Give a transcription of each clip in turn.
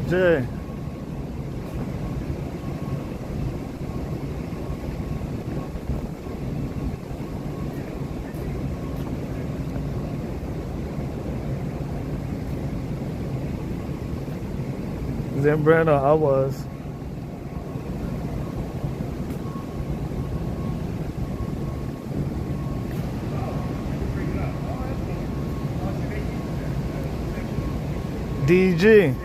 Jay. Then Brandon, I was. DG.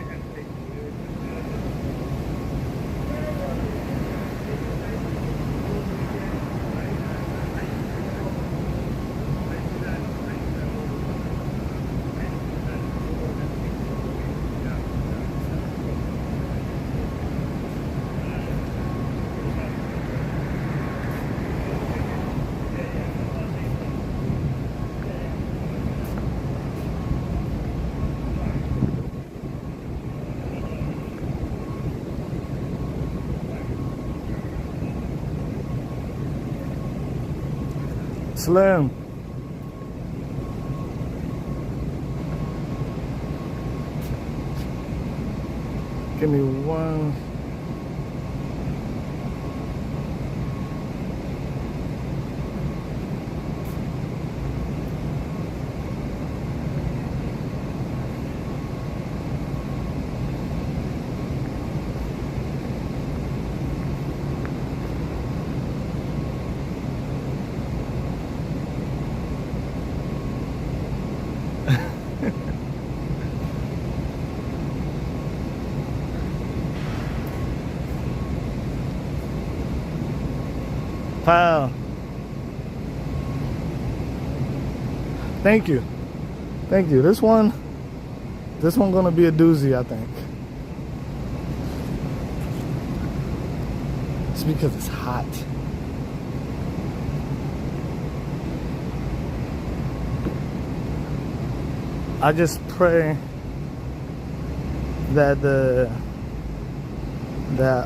Slim. Give me one. Wow. Thank you. Thank you. This one gonna be a doozy, I think. It's because it's hot. I just pray that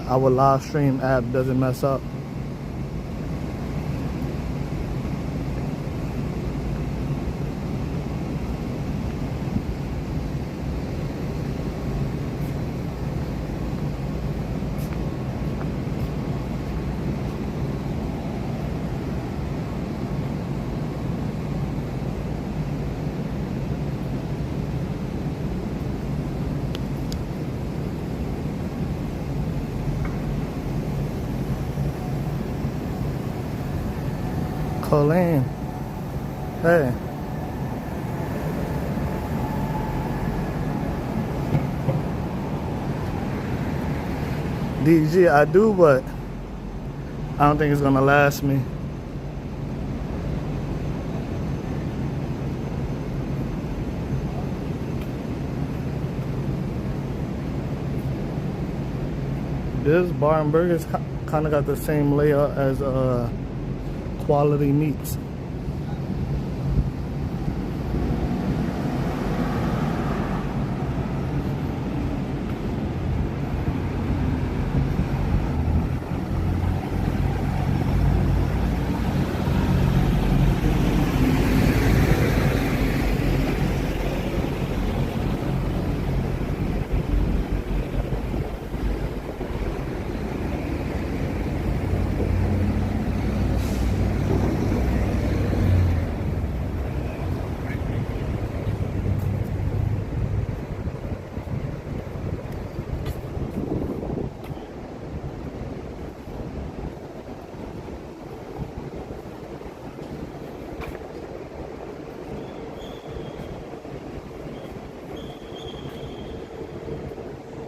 our live stream app doesn't mess up. Colleen, hey. DG, I do, but I don't think it's gonna last me. This bar and burgers kind of got the same layout as Quality Meats.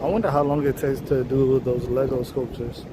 I wonder how long it takes to do those Lego sculptures.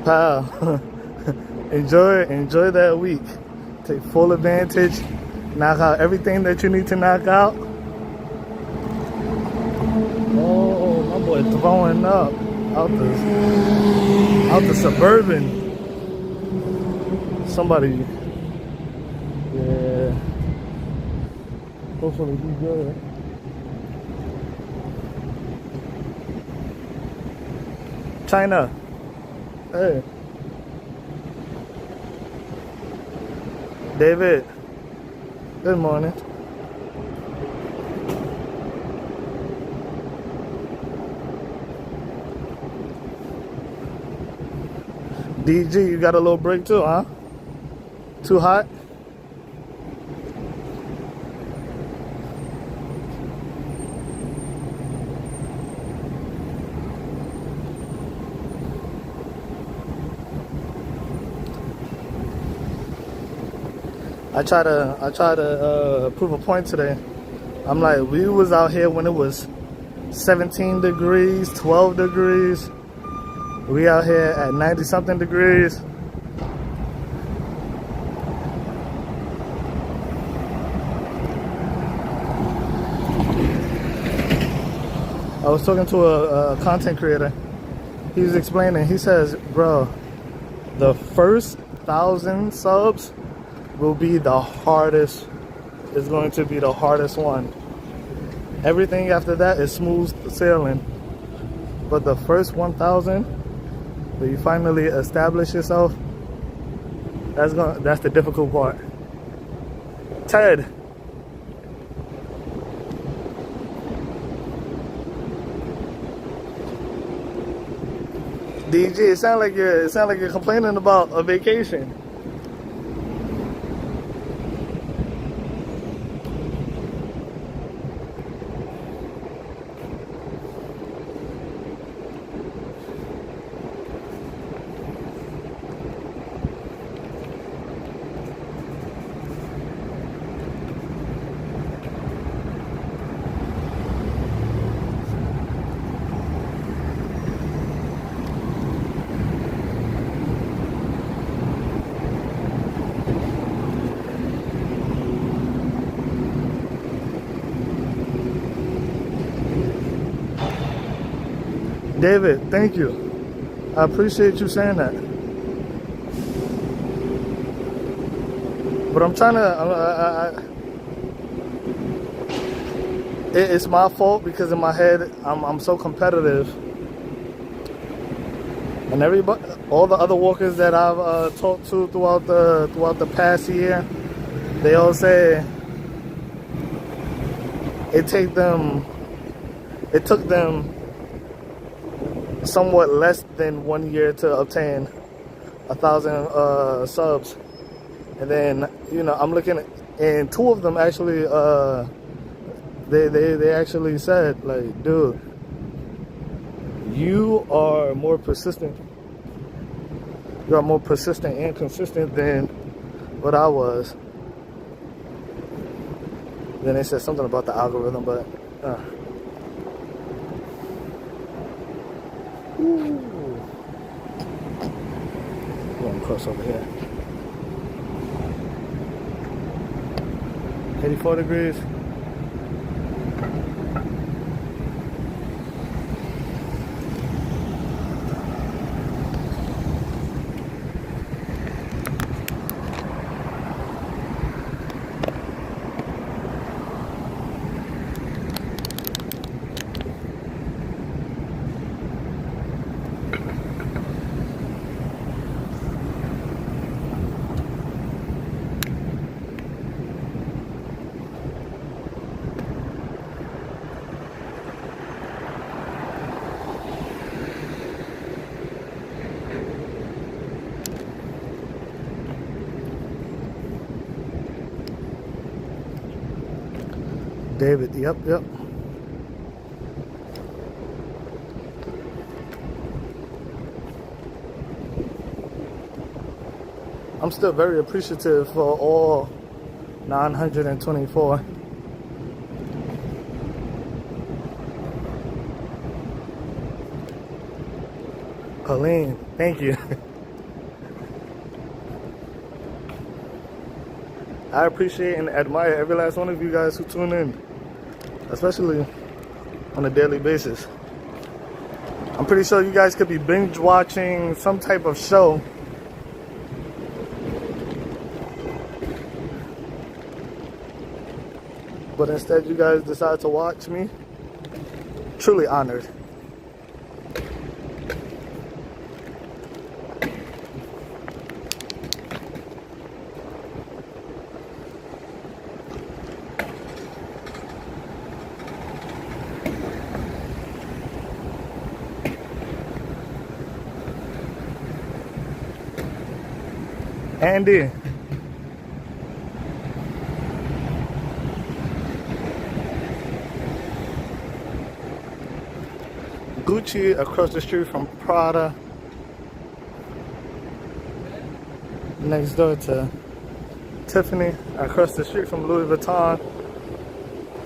pal. Enjoy that week. Take full advantage. Knock out everything that you need to knock out. Oh, my boy throwing up out the Suburban. Somebody, yeah. Hopefully he's good. China. Hey. David. Good morning. DG, you got a little break too, huh? Too hot? I try to prove a point today. I'm like, we was out here when it was 17 degrees, 12 degrees. We out here at 90 something degrees. I was talking to a content creator. He was explaining, he says, bro, the first 1,000 subs will be the hardest. It's going to be the hardest one. Everything after that is smooth sailing. But the first 1,000, where you finally establish yourself, that's the difficult part. Ted. DG, it sound like you're complaining about a vacation. David, thank you. I appreciate you saying that. But I'm trying to, it's my fault because in my head, I'm so competitive. And everybody, all the other walkers that I've talked to throughout the past year, they all say it took them somewhat less than 1 year to obtain 1,000 subs. And then, you know, I'm looking at, and two of them actually, they actually said, like, dude, you are more persistent. You are more persistent and consistent than what I was. Then they said something about the algorithm, but going across over here. 84 degrees. David, yep. I'm still very appreciative for all 924. Colleen, thank you. I appreciate and admire every last one of you guys who tune in, especially on a daily basis. I'm pretty sure you guys could be binge watching some type of show, but instead you guys decide to watch me. Truly honored. Andy. Gucci across the street from Prada. Next door to Tiffany across the street from Louis Vuitton.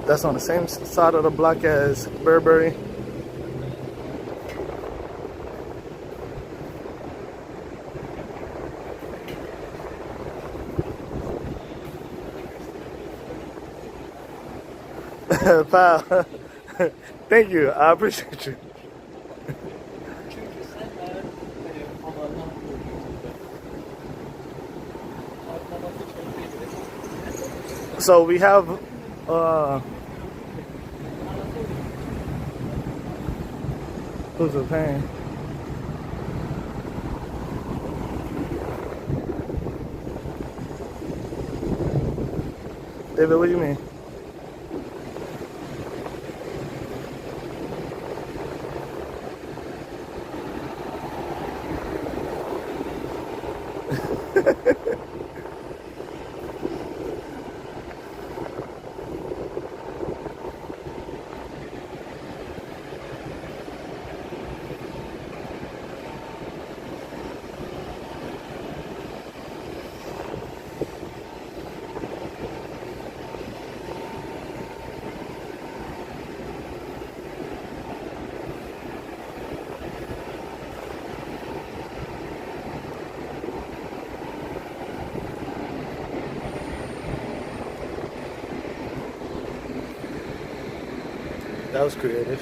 That's on the same side of the block as Burberry. Pal, thank you. I appreciate you. So we have who's a pain? David, what do you mean? That was creative.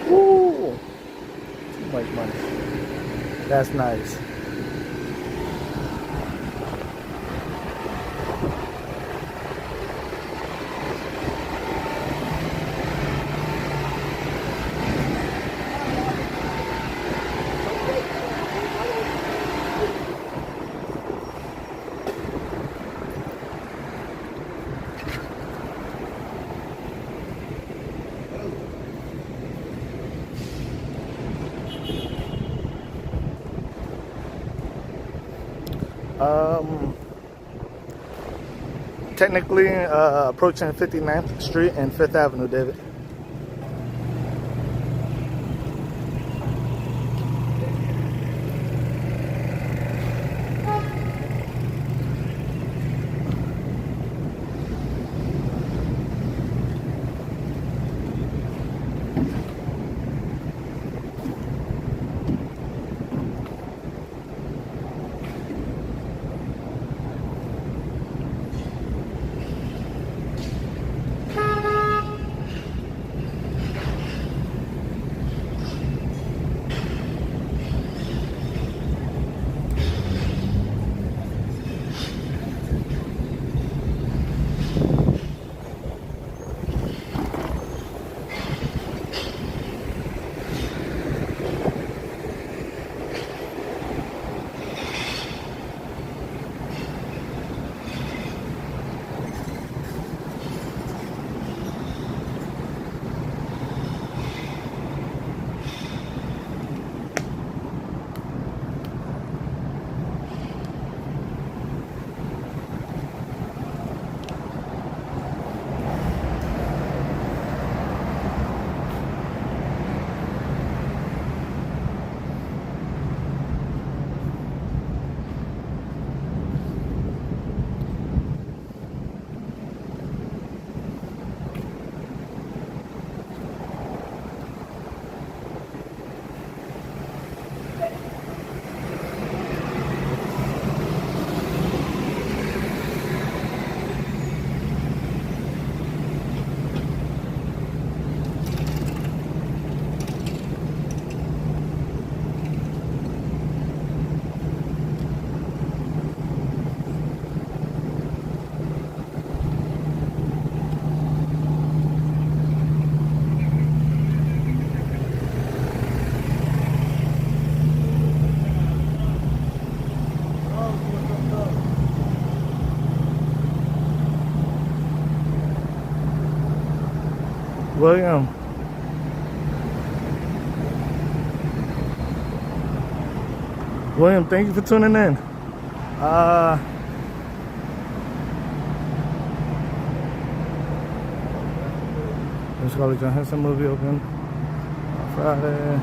Woo! Too much money. That's nice. Technically approaching 59th Street and 5th Avenue, David. William. William, thank you for tuning in. Scarlett Johansson movie open on Friday.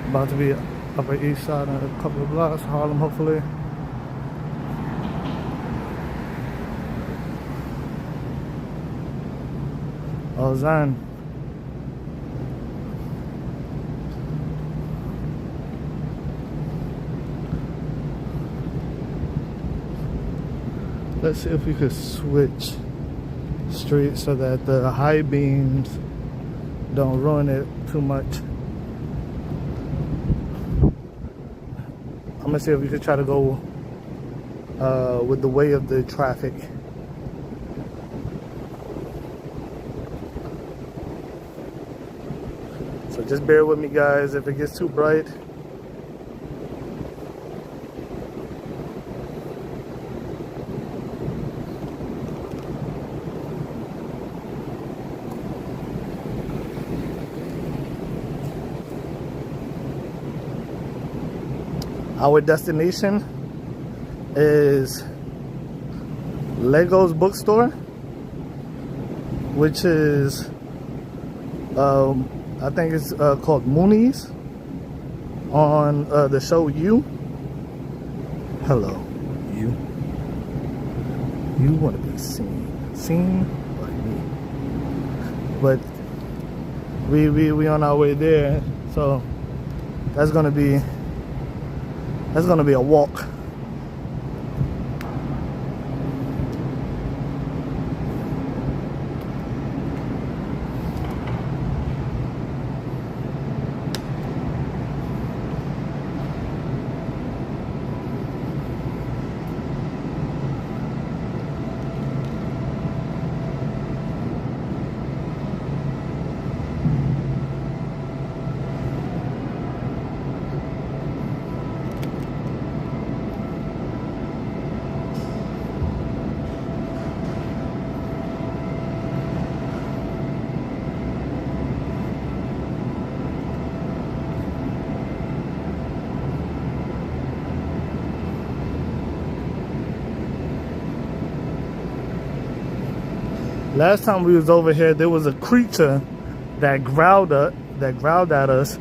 About to be Upper East Side in a couple of blocks, Harlem, hopefully. Oh, Zion. Let's see if we could switch streets so that the high beams don't ruin it too much. I'm gonna see if we could try to go with the way of the traffic. So just bear with me, guys, if it gets too bright. Our destination is Lego's bookstore, which is I think it's called Mooney's on the show You. Hello, you. You want to be seen by me. But we on our way there, so that's gonna be a walk. Last time we was over here, there was a creature that growled at us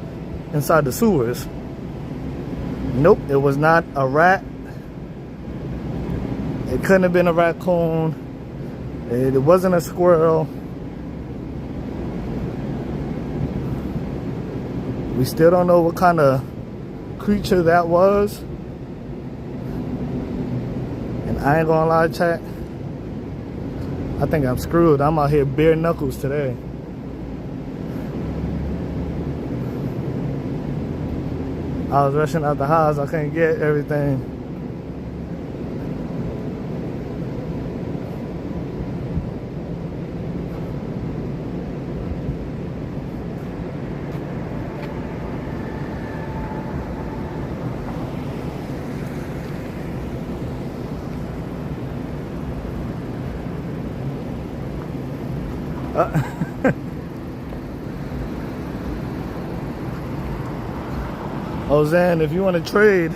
inside the sewers. Nope, it was not a rat. It couldn't have been a raccoon. It wasn't a squirrel. We still don't know what kind of creature that was. And I ain't gonna lie, chat, I think I'm screwed. I'm out here bare knuckles today. I was rushing out the house. I couldn't get everything. Oh, Zan, if you want to trade,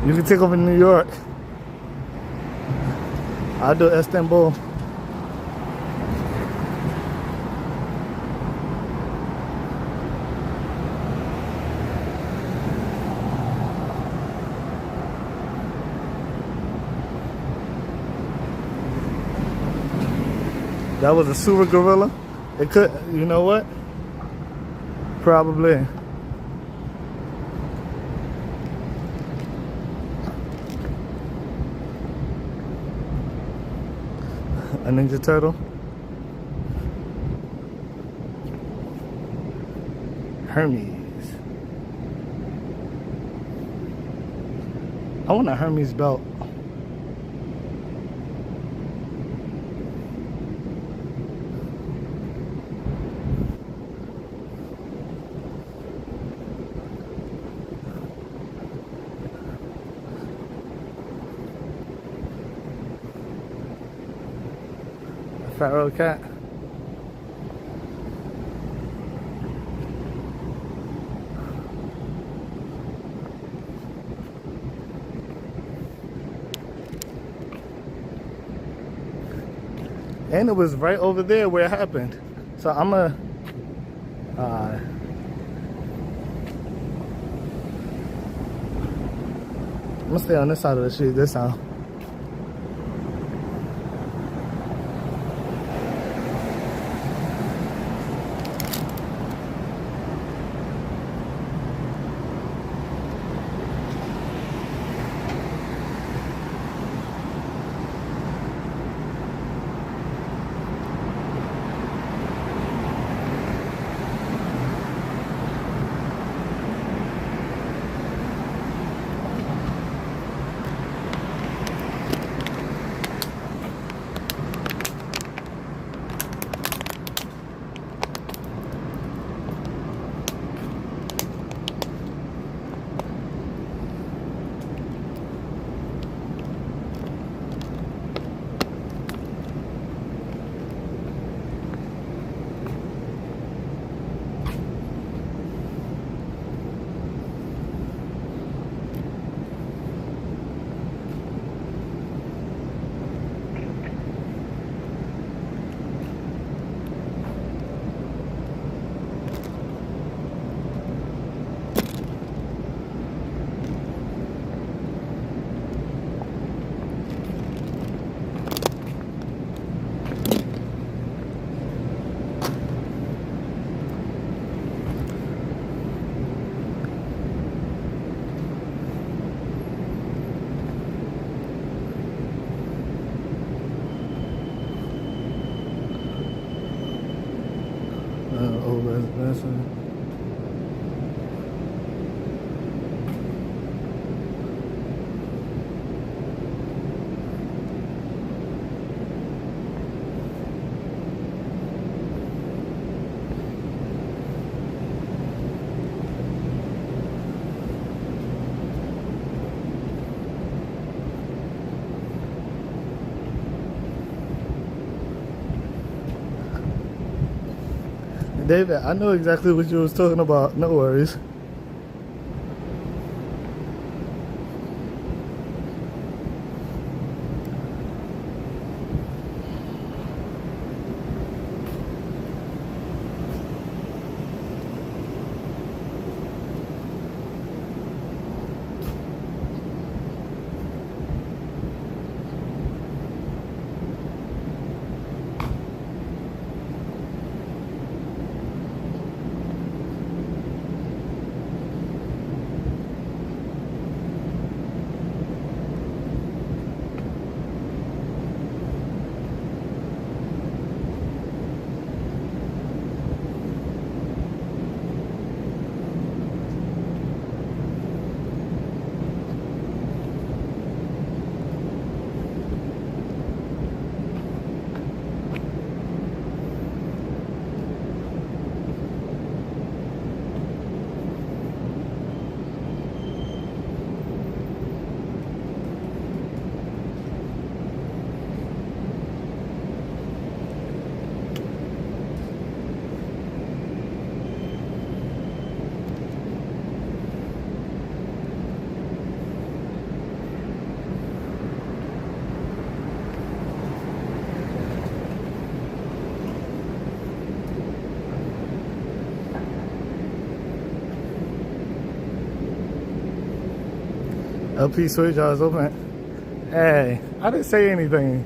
you can take over New York. I'll do Istanbul. That was a sewer gorilla. It could, you know what? Probably. A Ninja Turtle. Hermes. I want a Hermes belt. Pharaoh cat. And it was right over there where it happened. So I'm gonna stay on this side of the street this time. David, I know exactly what you was talking about. No worries. LP switch is open. Hey, I didn't say anything.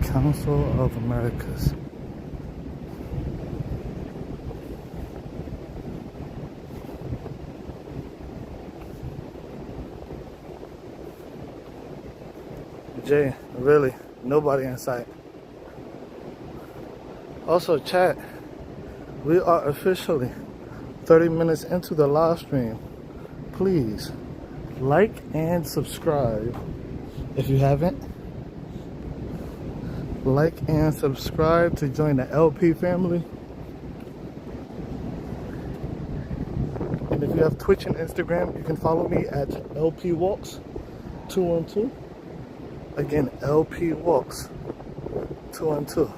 Council of Americas. Jay, really, nobody in sight. Also, chat, we are officially 30 minutes into the live stream. Please like and subscribe if you haven't. Like and subscribe to join the LP family. And if you have Twitch and Instagram, you can follow me at LPWalks 212. Again, LPWalks 212.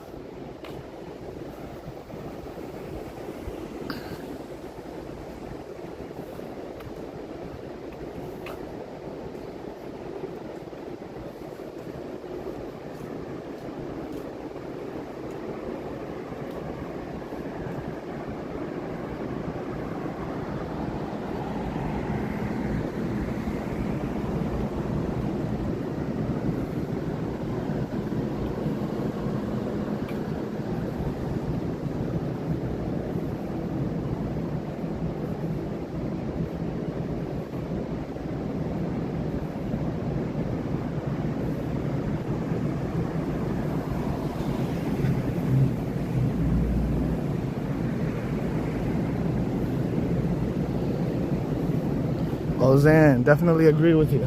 Oh, Zan, definitely agree with you.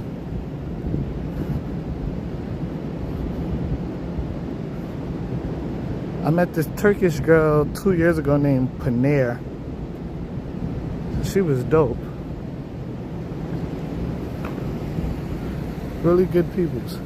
I met this Turkish girl 2 years ago named Paner. She was dope. Really good peoples.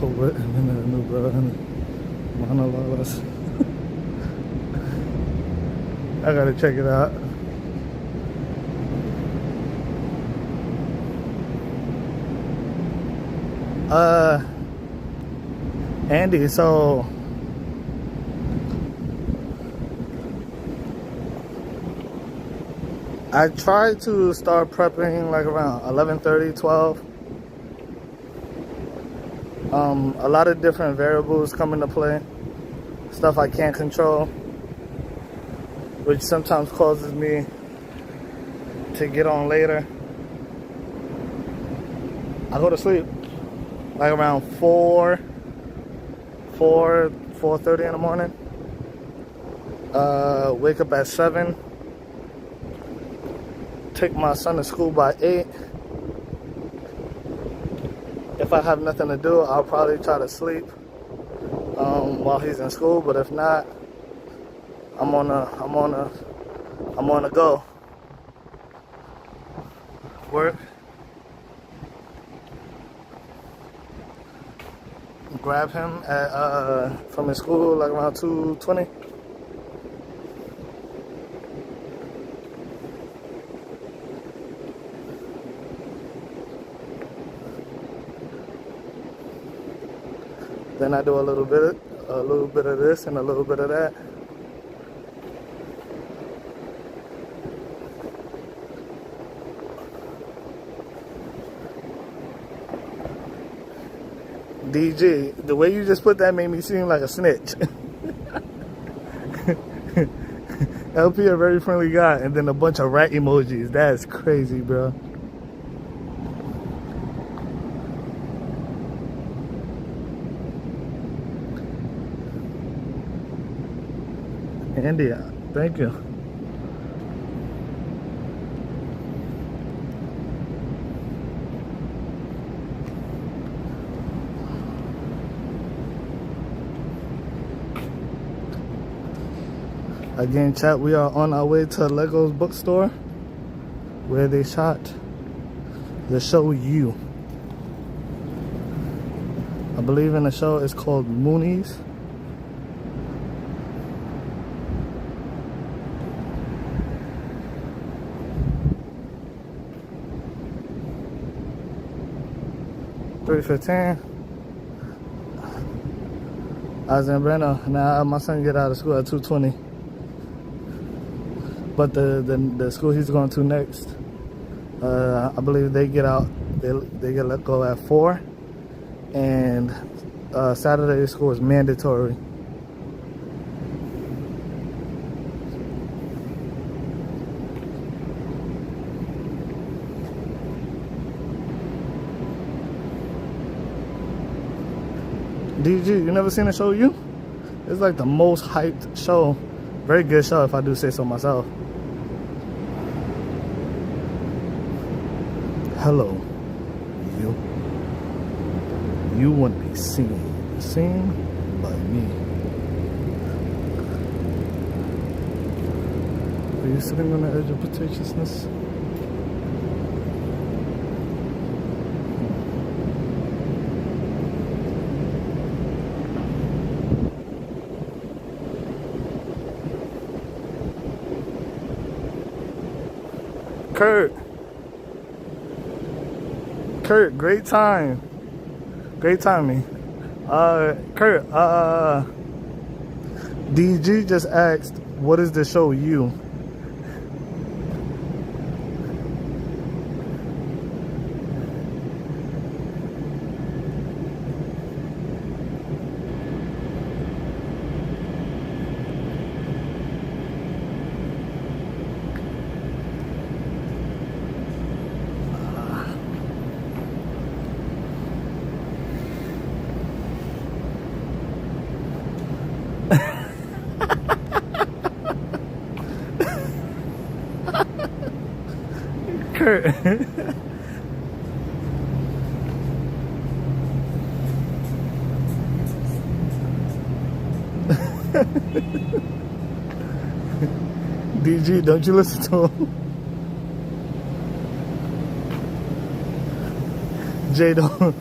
covert and then a new brother and monologues. I gotta check it out. Andy, so I tried to start prepping like around 11:30, 12. A lot of different variables come into play, stuff I can't control, which sometimes causes me to get on later. I go to sleep like around 4:30 in the morning. Wake up at 7. Take my son to school by 8. If I have nothing to do, I'll probably try to sleep while he's in school. But if not, I'm on a go. Work. Grab him from his school like around 2:20. Then I do a little bit of this and a little bit of that. DG, the way you just put that made me seem like a snitch. LP, a very friendly guy, and then a bunch of rat emojis. That's crazy, bro. India, thank you. Again, chat, we are on our way to Lego's bookstore where they shot the show You. I believe in the show it's called Mooney's. $3:15. I was in Breno. Now my son get out of school at 2:20. But the school he's going to next, I believe they get out. They get let go at 4, and Saturday school is mandatory. DG, you never seen the show You? It's like the most hyped show. Very good show if I do say so myself. Hello, you. You want to be seen by me. Are you sitting on the edge of pretentiousness? Kurt, great time. Great timing. Kurt, DG just asked, what is the show You? Kurt. DG, don't you listen to him? Jay, don't.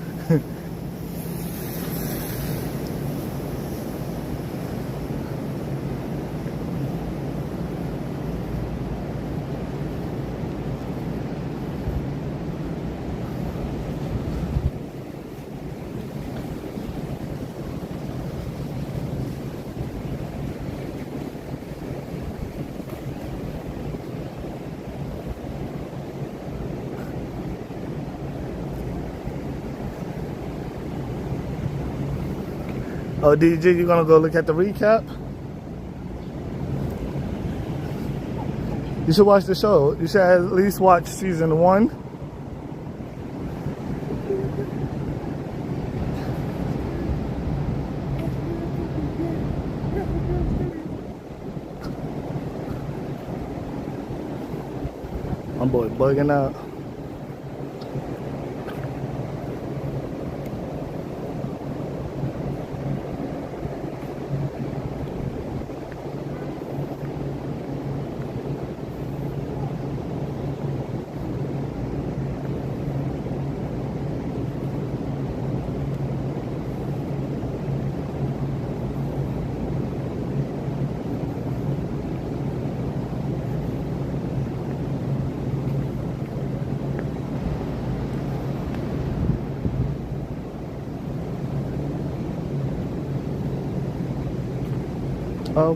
Oh, DJ, you gonna go look at the recap? You should watch the show. You should at least watch season 1. My boy bugging out.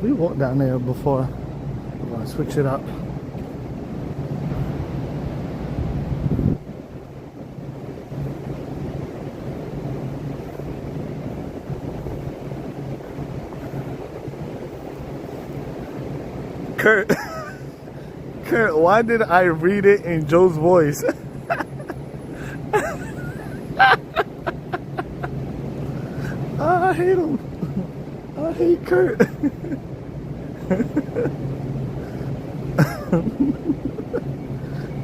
We walked down there before. We're gonna switch it up. Kurt, Kurt, why did I read it in Joe's voice? I hate him. I hate Kurt.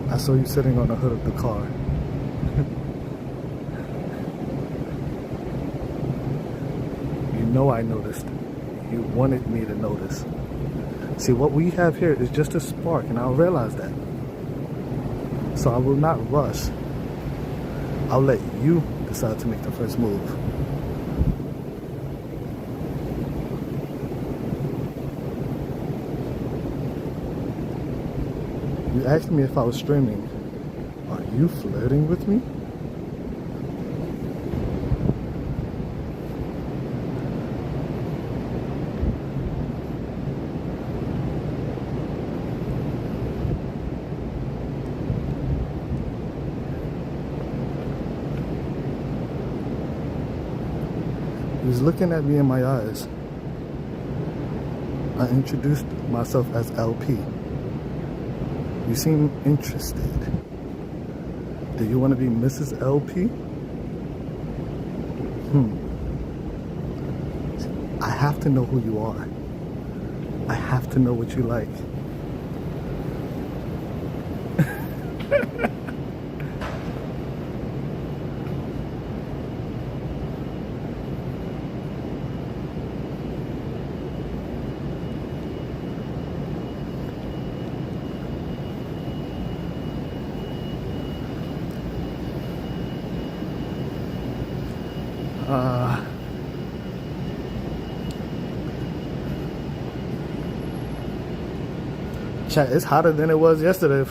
I saw you sitting on the hood of the car. You know I noticed. You wanted me to notice. See, what we have here is just a spark, and I'll realize that. So I will not rush. I'll let you decide to make the first move. You asked me if I was streaming. Are you flirting with me? He was looking at me in my eyes. I introduced myself as LP. You seem interested. Do you want to be Mrs. LP? I have to know who you are. I have to know what you like. Chat, it's hotter than it was yesterday,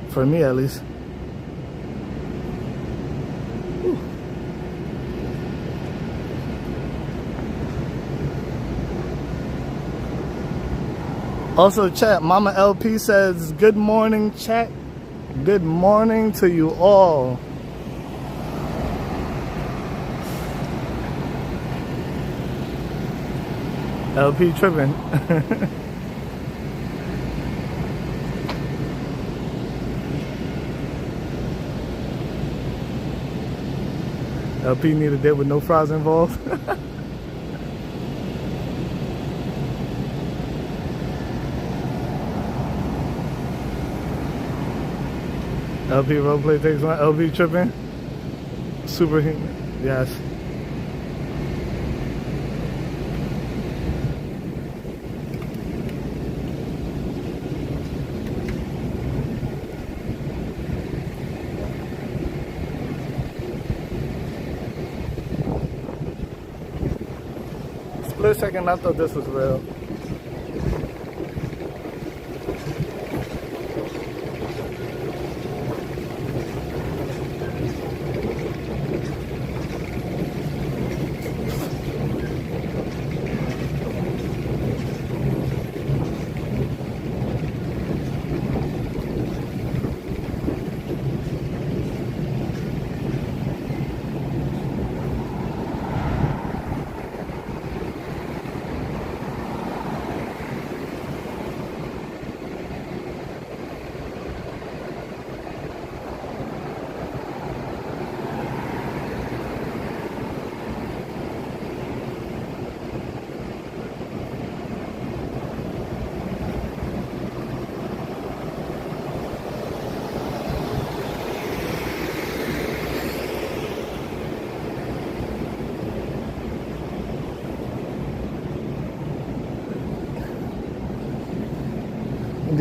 for me at least. Whew. Also, chat, Mama LP says, good morning, chat. Good morning to you all. LP tripping. LP need a date with no fries involved. LP roleplay takes one. LP tripping. Superhuman. Yes. Split second, I thought this was real.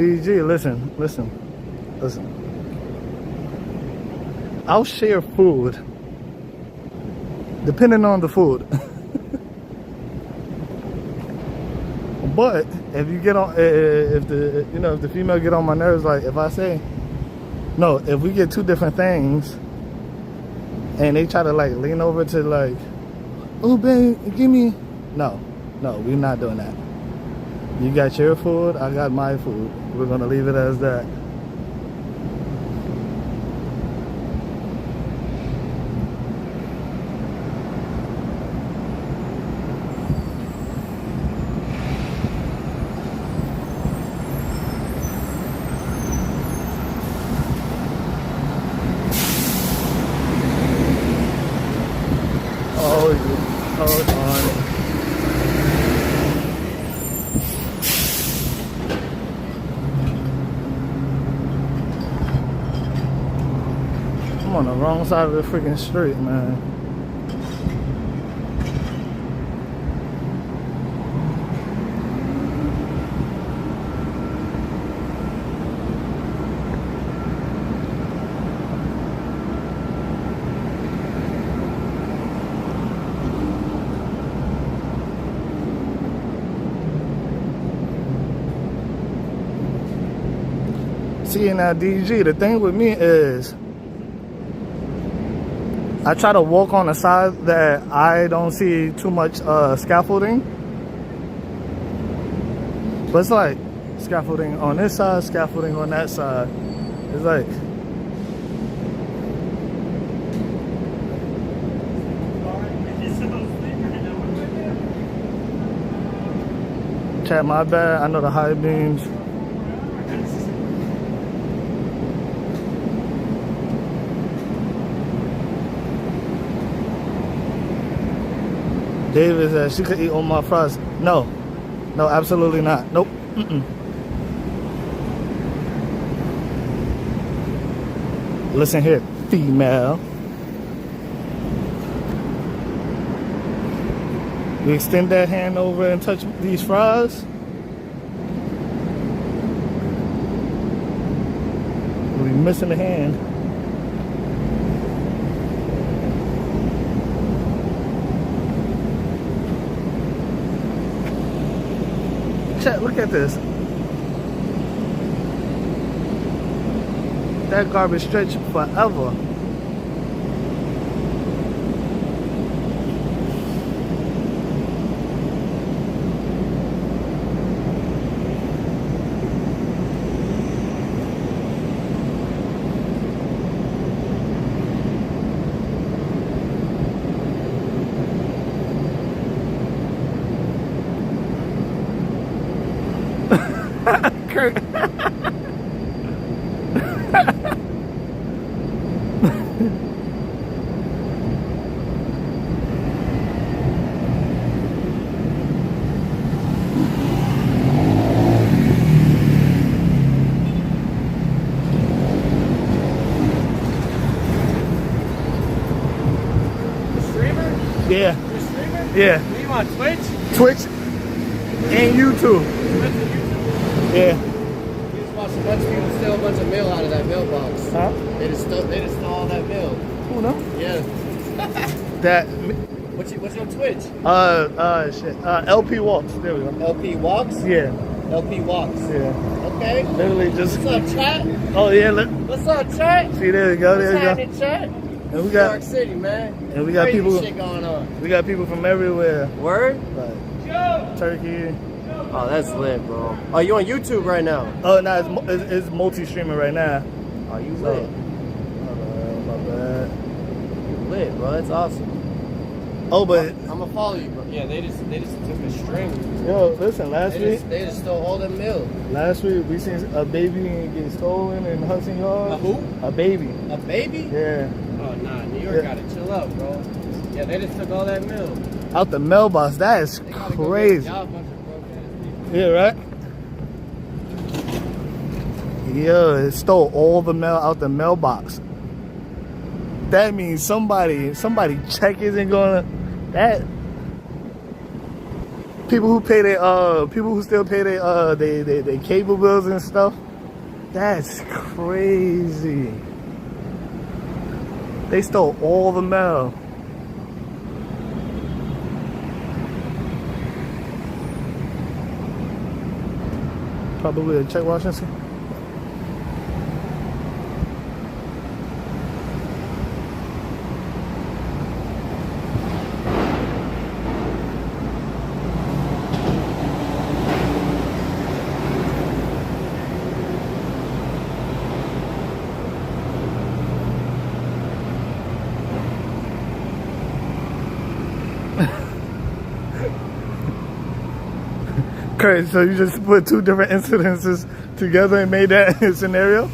DG, listen. I'll share food, depending on the food. But if you get on, if the female get on my nerves, like if we get two different things, and they try to like lean over to like, oh babe, give me, no, we're not doing that. You got your food, I got my food. We're gonna leave it as that. Hold on. I'm on the wrong side of the freaking street, man. See, now DG, the thing with me is I try to walk on the side that I don't see too much scaffolding. But it's like scaffolding on this side, scaffolding on that side. It's like, chat, my bad. I know the high beams. David said she could eat all my fries. No, absolutely not. Nope. Listen here, female. You extend that hand over and touch these fries. We'll be missing the hand. Chat, look at this. That garbage stretch forever. Kurt. Yeah. You're a streamer? Yeah. Are you on Twitch? Twitch and YouTube. Yeah. You just watched a bunch of people steal a bunch of mail out of that mailbox. Huh? They just stole all that mail. Who know? Yeah. That. What's your Twitch? Shit. LPWalks. There we go. LPWalks? Yeah. LPWalks. Yeah. Okay. Literally just. What's up, chat? Oh yeah. Look. What's up, chat? See, there we go. There we What's go. happening, chat? And we New got. York City, man. And we got Crazy people. shit going on. We got people from everywhere. Word? Like Turkey. Oh, that's lit, bro. Oh, you on YouTube right now? Oh no, it's multi-streaming right now. Oh, you lit. My bad. You lit, bro. That's awesome. Oh, but I'm gonna follow you, bro. Yeah, they just took a string. yo, listen. Last week They just stole all them milk. Last week we seen a baby get stolen in Hudson Yards. A who? A baby. A baby? Yeah. Oh nah, New York gotta chill out, bro. Yeah, they just took all that milk. Out the mailbox. That is They gotta crazy. Go get a bunch of broke-ass people. Yeah, right? Yeah, it stole all the mail out the mailbox. That means somebody check isn't gonna that People who pay their people who still pay their cable bills and stuff. That's crazy. They stole all the mail. Probably a check Washington. Crazy. So you just put two different incidences together and made that scenario?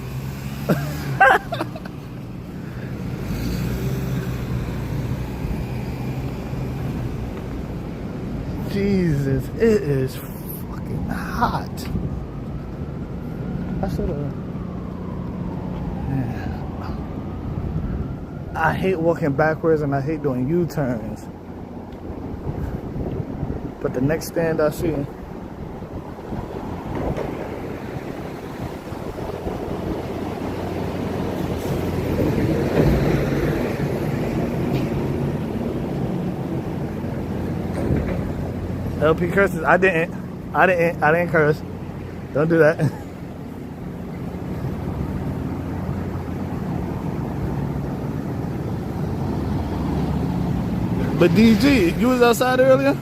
Jesus, it is fucking hot. I should have. I hate walking backwards and I hate doing U-turns. But the next stand I see. LP curses. I didn't curse. Don't do that. But DG, you was outside earlier?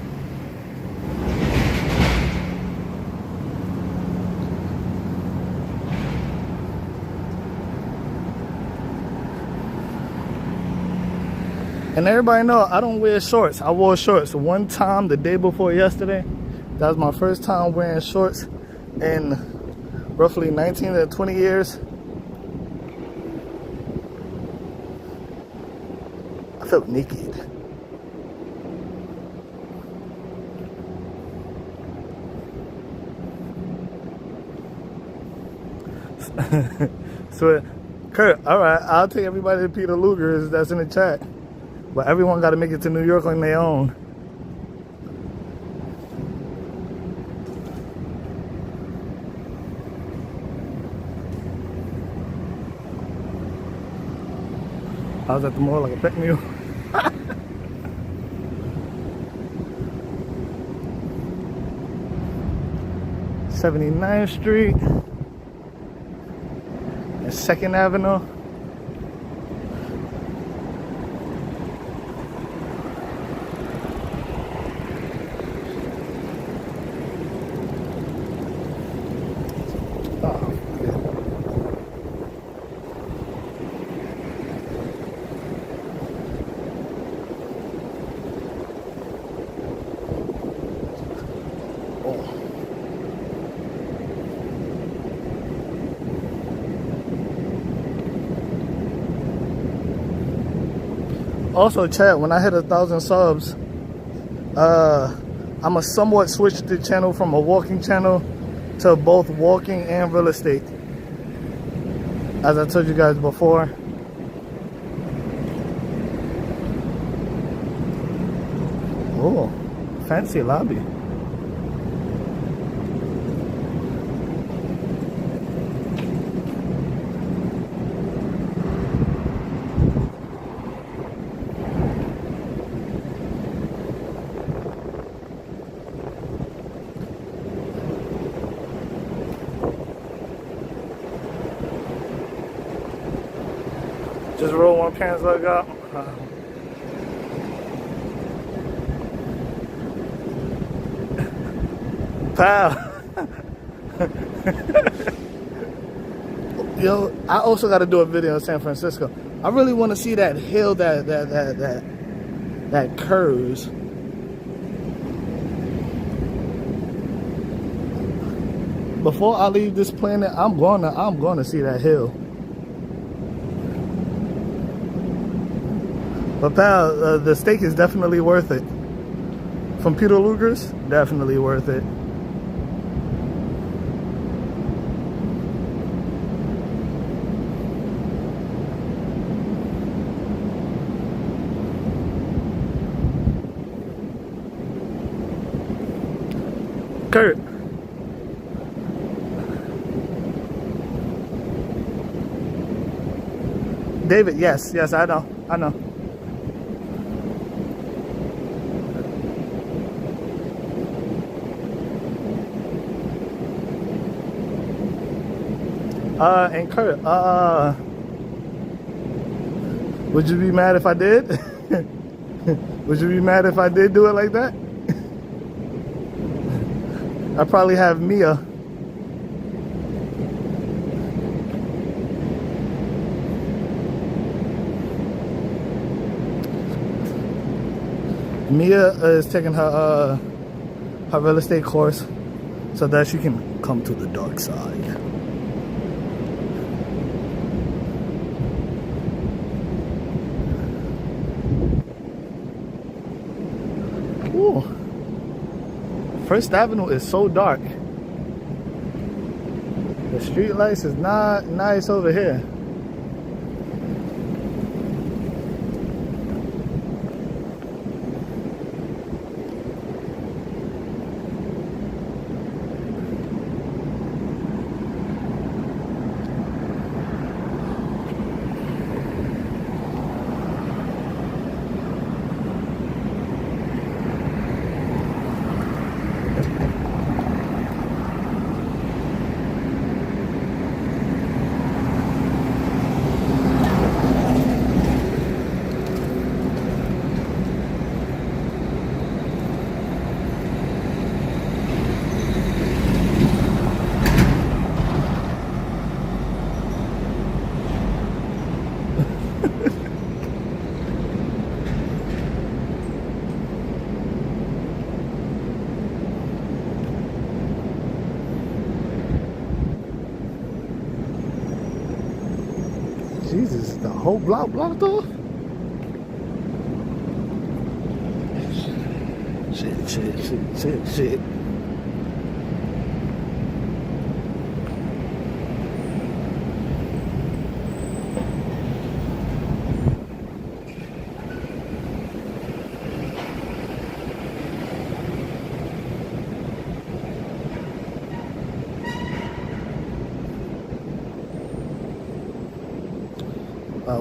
And everybody know I don't wear shorts. I wore shorts one time the day before yesterday. That was my first time wearing shorts in roughly 19 to 20 years. I felt naked. So, Kurt, all right, I'll take everybody to Peter Luger's that's in the chat. But everyone got to make it to New York on their own. I was at the mall like a pet mule. 79th Street and 2nd Avenue. Also, chat, when I hit 1,000 subs, I'ma somewhat switch the channel from a walking channel to both walking and real estate. As I told you guys before. Oh, fancy lobby. Just roll one pants leg up. Pal. Yo, I also got to do a video in San Francisco. I really want to see that hill that curves. Before I leave this planet, I'm gonna see that hill. But pal, the steak is definitely worth it. From Peter Luger's, definitely worth it. Kurt. David, yes, I know. And Kurt, would you be mad if I did? Would you be mad if I did do it like that? I probably have Mia. Mia is taking her real estate course so that she can come to the dark side. Ooh. First Avenue is so dark. The street lights is not nice over here. Jesus, the whole block blocked off? Shit.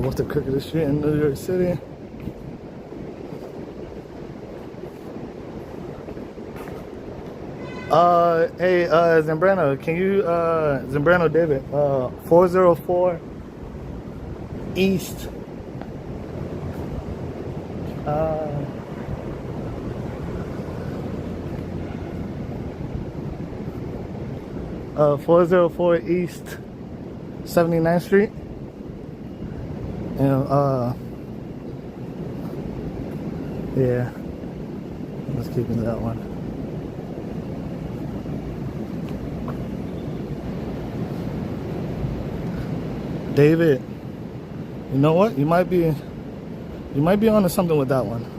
What's the crookedest street in New York City? Hey, Zambrano, can you, Zambrano David, 404 East, 404 East 79th Street. And, yeah, let's keep in that one. David, you know what? You might be onto something with that one.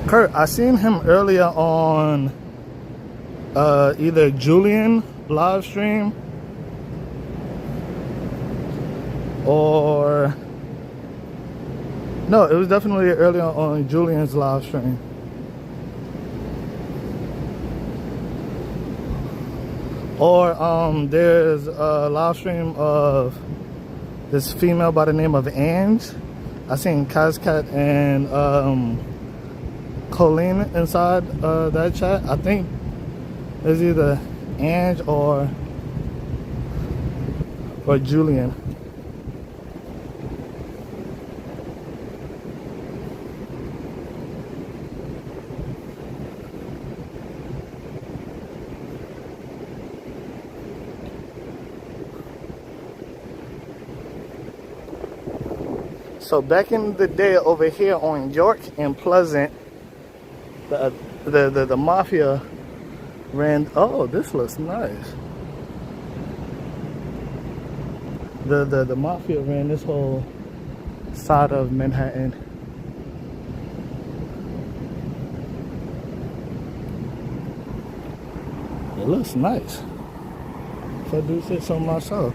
Kurt, I seen him earlier on either Julian live stream or no, it was definitely earlier on Julian's live stream. Or there's a live stream of this female by the name of Ange. I seen Kazkat and Colleen inside that chat. I think it's either Ange or Julian. So back in the day over here on York and Pleasant, the mafia ran. Oh, this looks nice. The mafia ran this whole side of Manhattan. It looks nice. If I do say so myself.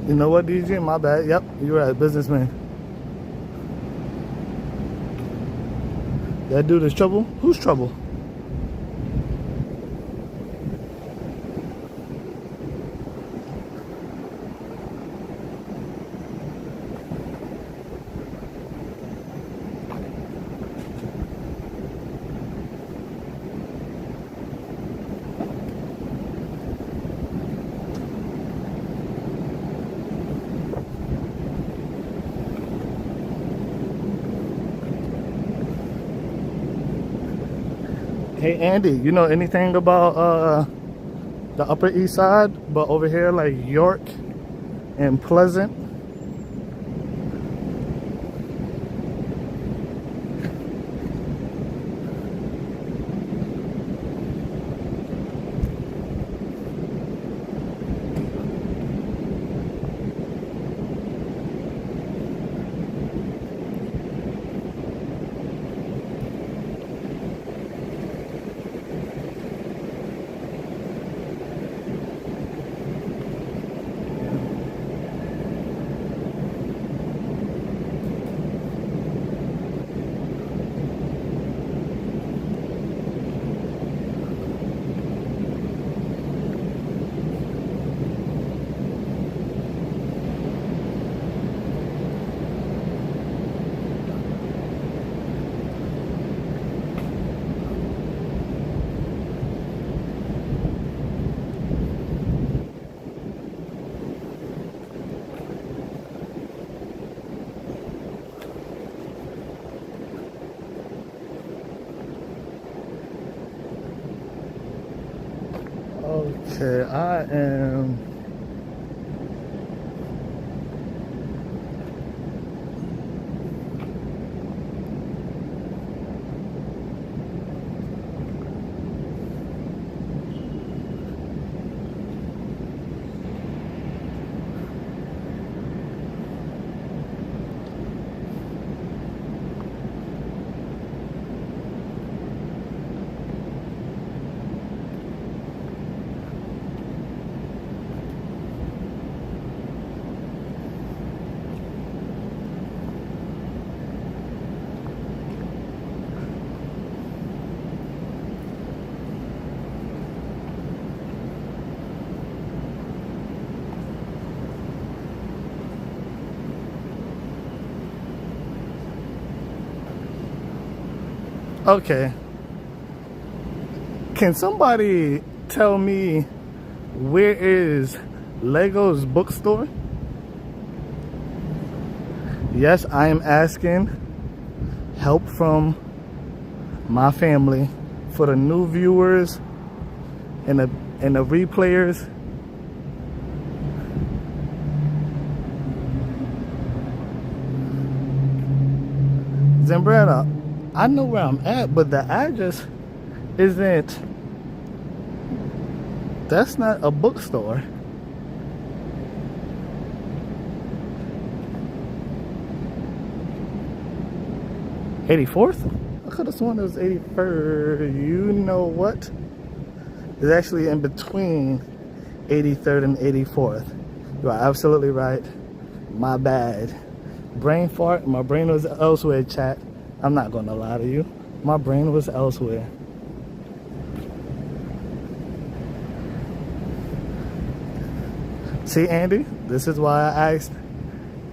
You know what, DJ? My bad. Yep, you're right. Businessman. That dude is trouble? Who's trouble? Hey Andy, you know anything about the Upper East Side, but over here like York and Pleasant? Okay, I am okay. Can somebody tell me where is Lego's bookstore? Yes, I am asking help from my family for the new viewers and the replayers. Zambretta, I know where I'm at, but the address isn't. That's not a bookstore. $84th? I could have sworn it was 81st. You know what? It's actually in between 83rd and 84th. You are absolutely right. My bad. Brain fart. My brain was elsewhere, chat. I'm not gonna lie to you. My brain was elsewhere. See, Andy, this is why I asked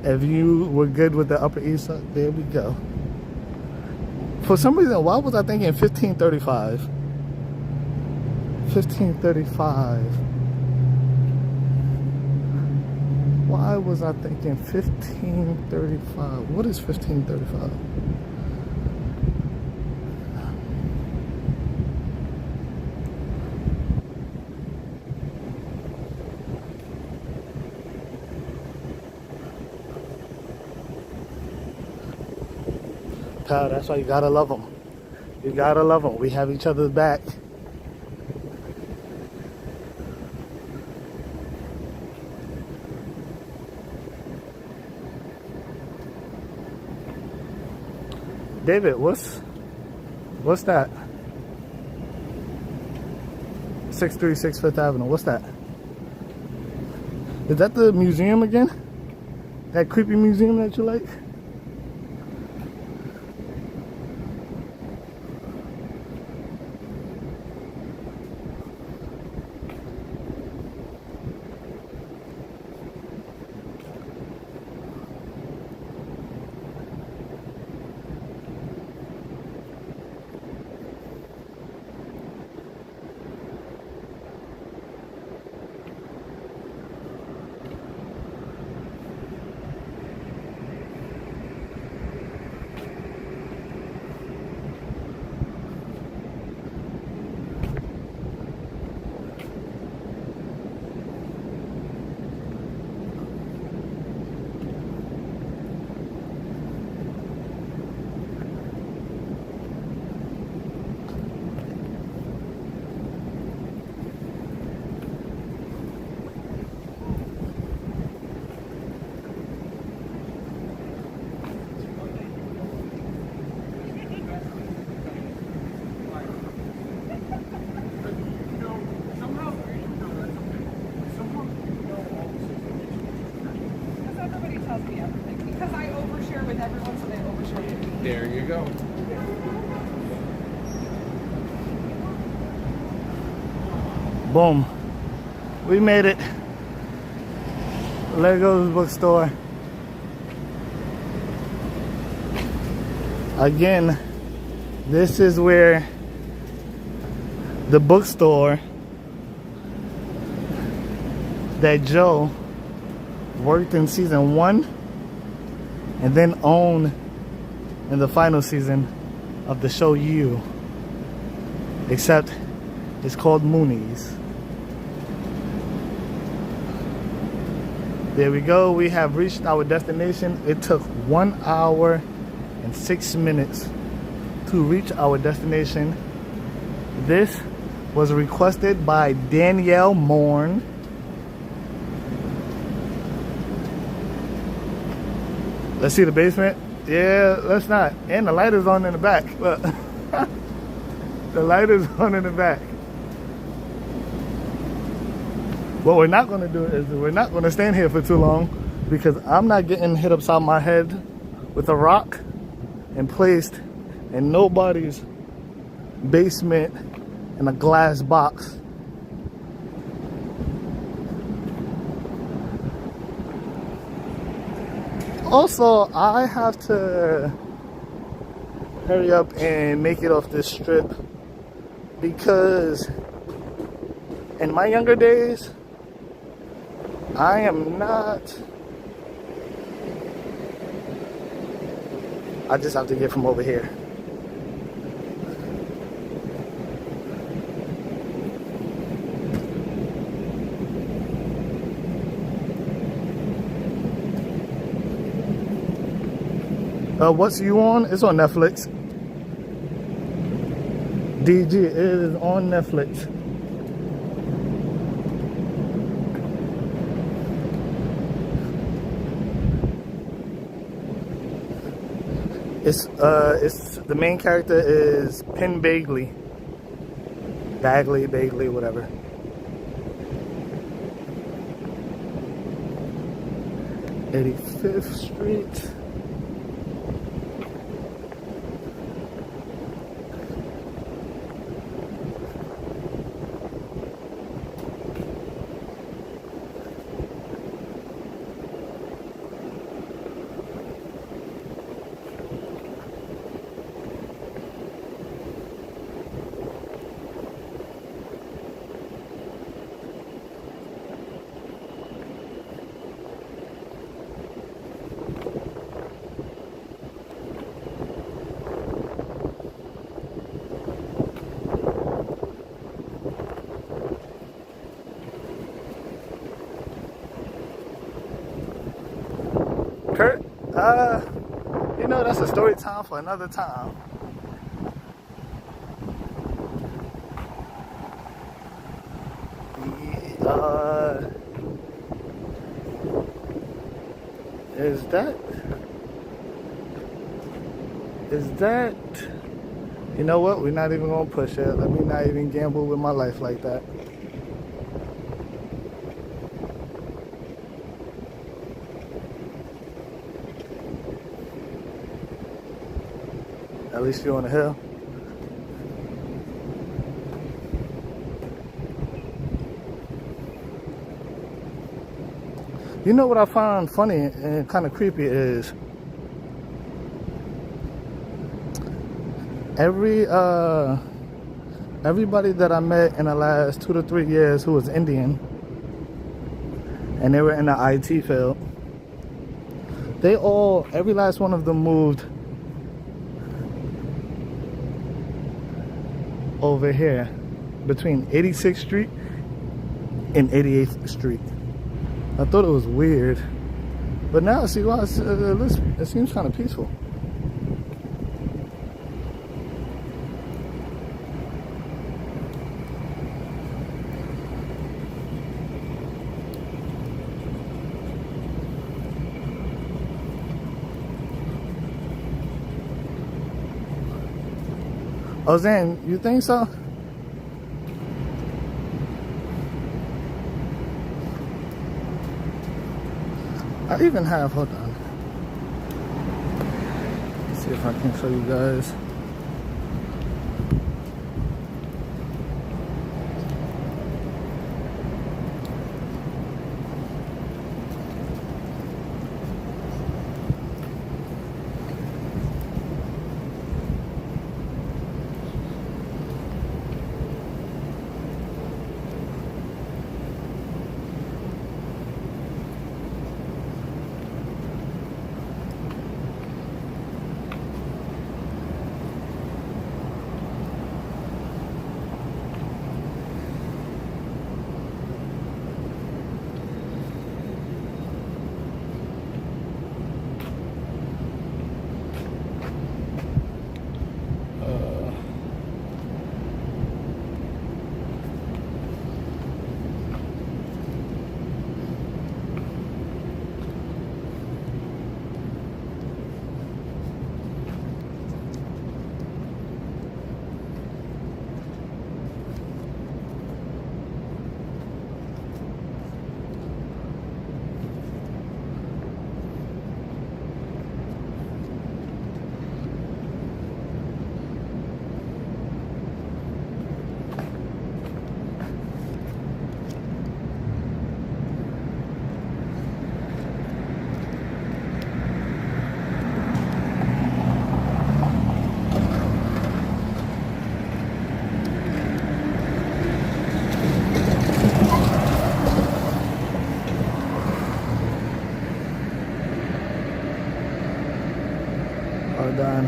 if you were good with the Upper East Side. There we go. For some reason, why was I thinking 1535? 1535. Why was I thinking 1535? What is 1535? Pal, that's why you gotta love them. You gotta love them. We have each other's back. David, what's that? 636 Fifth Avenue. What's that? Is that the museum again? That creepy museum that you like? There you go. Boom. We made it. Lego's bookstore. Again, this is where the bookstore that Joe worked in season 1 and then owned in the final season of the show You. Except it's called Mooney's. There we go. We have reached our destination. It took 1 hour and 6 minutes to reach our destination. This was requested by Danielle Morn. Let's see the basement. Yeah, let's not. And the light is on in the back. Look. The light is on in the back. What we're not going to do is we're not going to stand here for too long because I'm not getting hit upside my head with a rock and placed in nobody's basement in a glass box. Also, I have to hurry up and make it off this strip because in my younger days, I am not. I just have to get from over here. What's You on? It's on Netflix. DG, it is on Netflix. It's the main character is Penn Bagley, whatever. 85th Street. Kurt, you know, that's a story time for another time. Is that, you know what? We're not even gonna push it. Let me not even gamble with my life like that. At least you're on the hill. You know what I find funny and kind of creepy is everybody that I met in the last 2 to 3 years who was Indian and they were in the IT field, every last one of them moved over here between 86th Street and 88th Street. I thought it was weird, but now I see why it seems kind of peaceful. Oh, Zan, you think so? I even have, hold on. Let's see if I can show you guys. Done.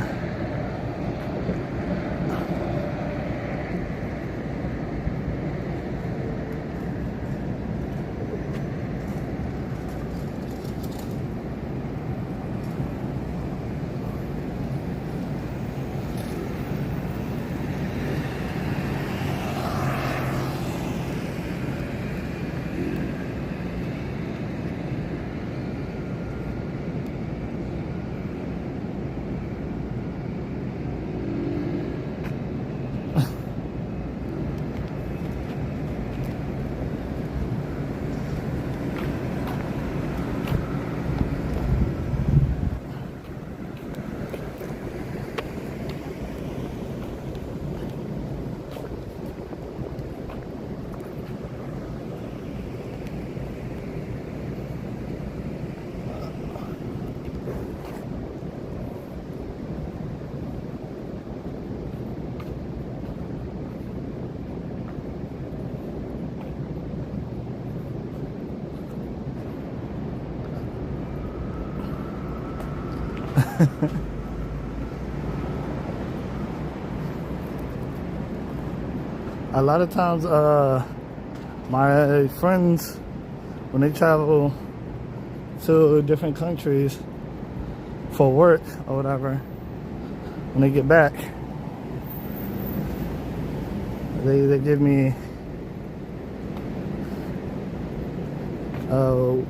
A lot of times, my friends, when they travel to different countries, for work or whatever. When they get back, they give me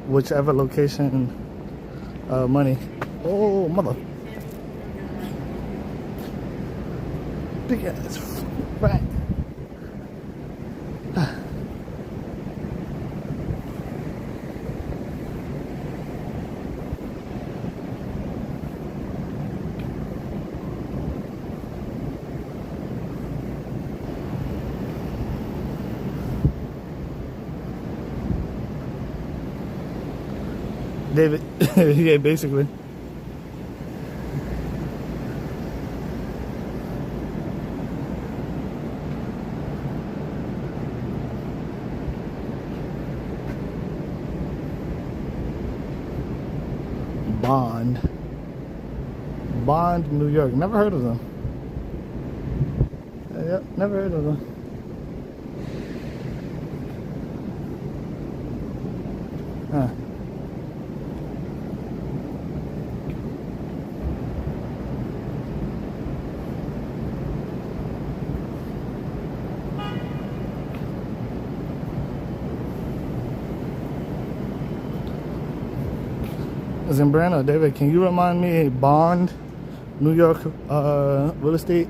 whichever location money. Oh, mother. Big ass rat. David, yeah, basically. Bond, New York. Never heard of them. Yep, never heard of them. Huh. Zambrano, David, can you remind me Bond, New York real estate?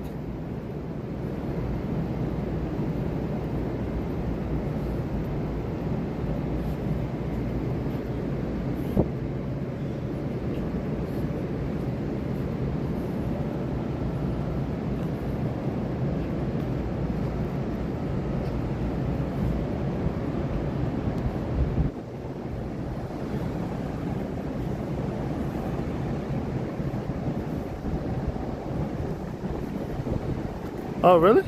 Oh, really?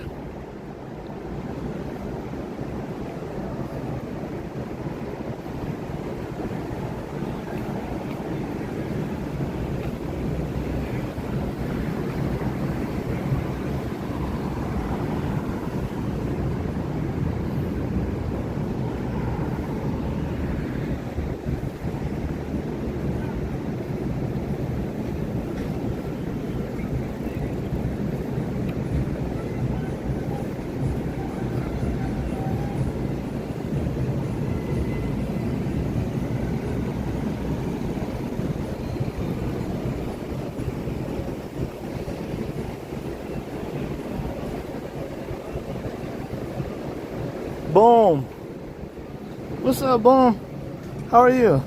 Boom. What's up, Boom? How are you?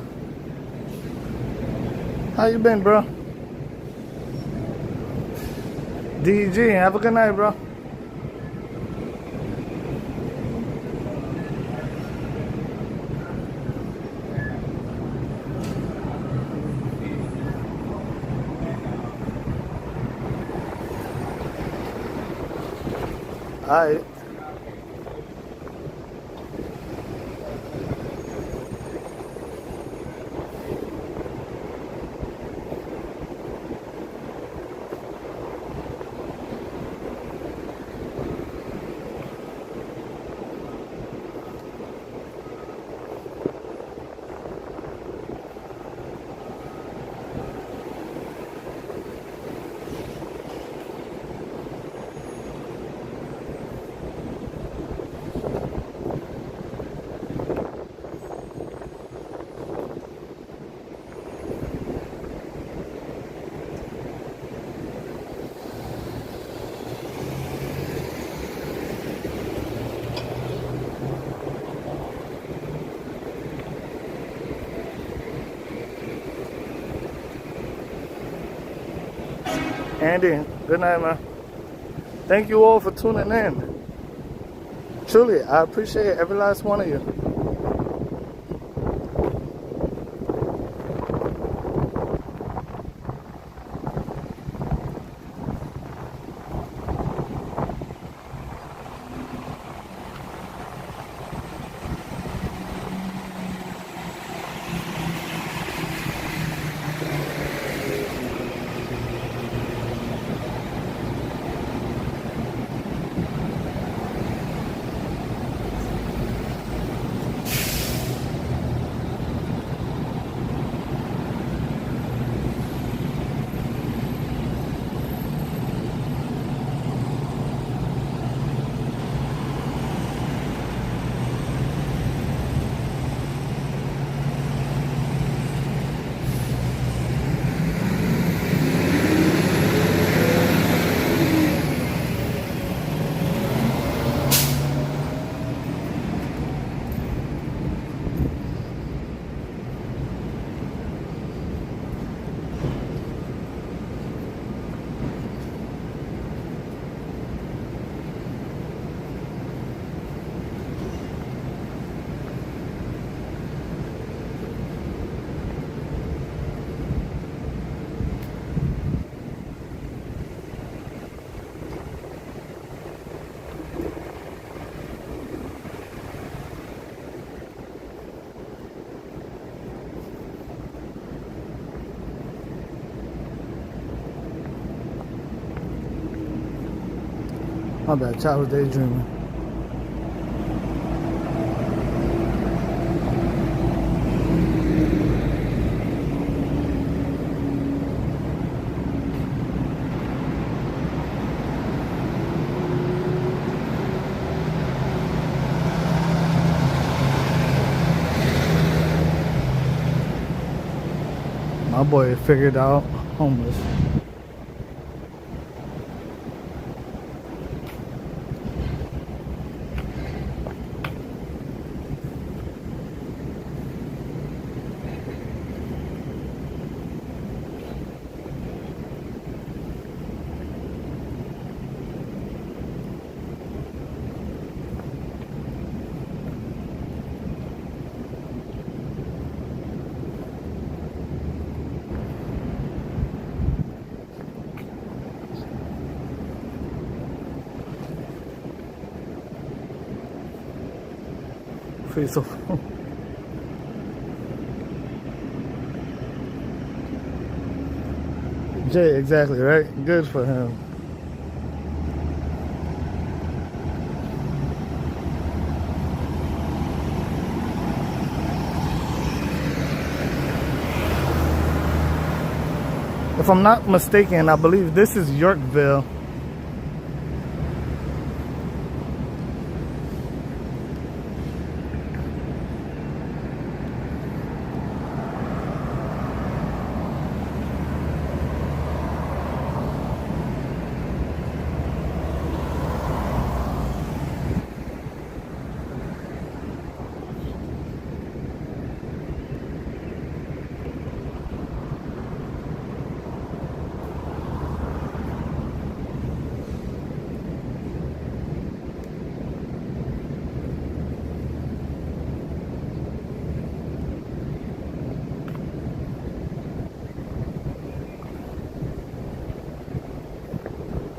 How you been, bro? DG, have a good night, bro. All right. Andy, good night, man. Thank you all for tuning in. Truly, I appreciate every last one of you. My bad, child was daydreaming. My boy figured out homeless. Face off. Jay, exactly, right? Good for him. If I'm not mistaken, I believe this is Yorkville.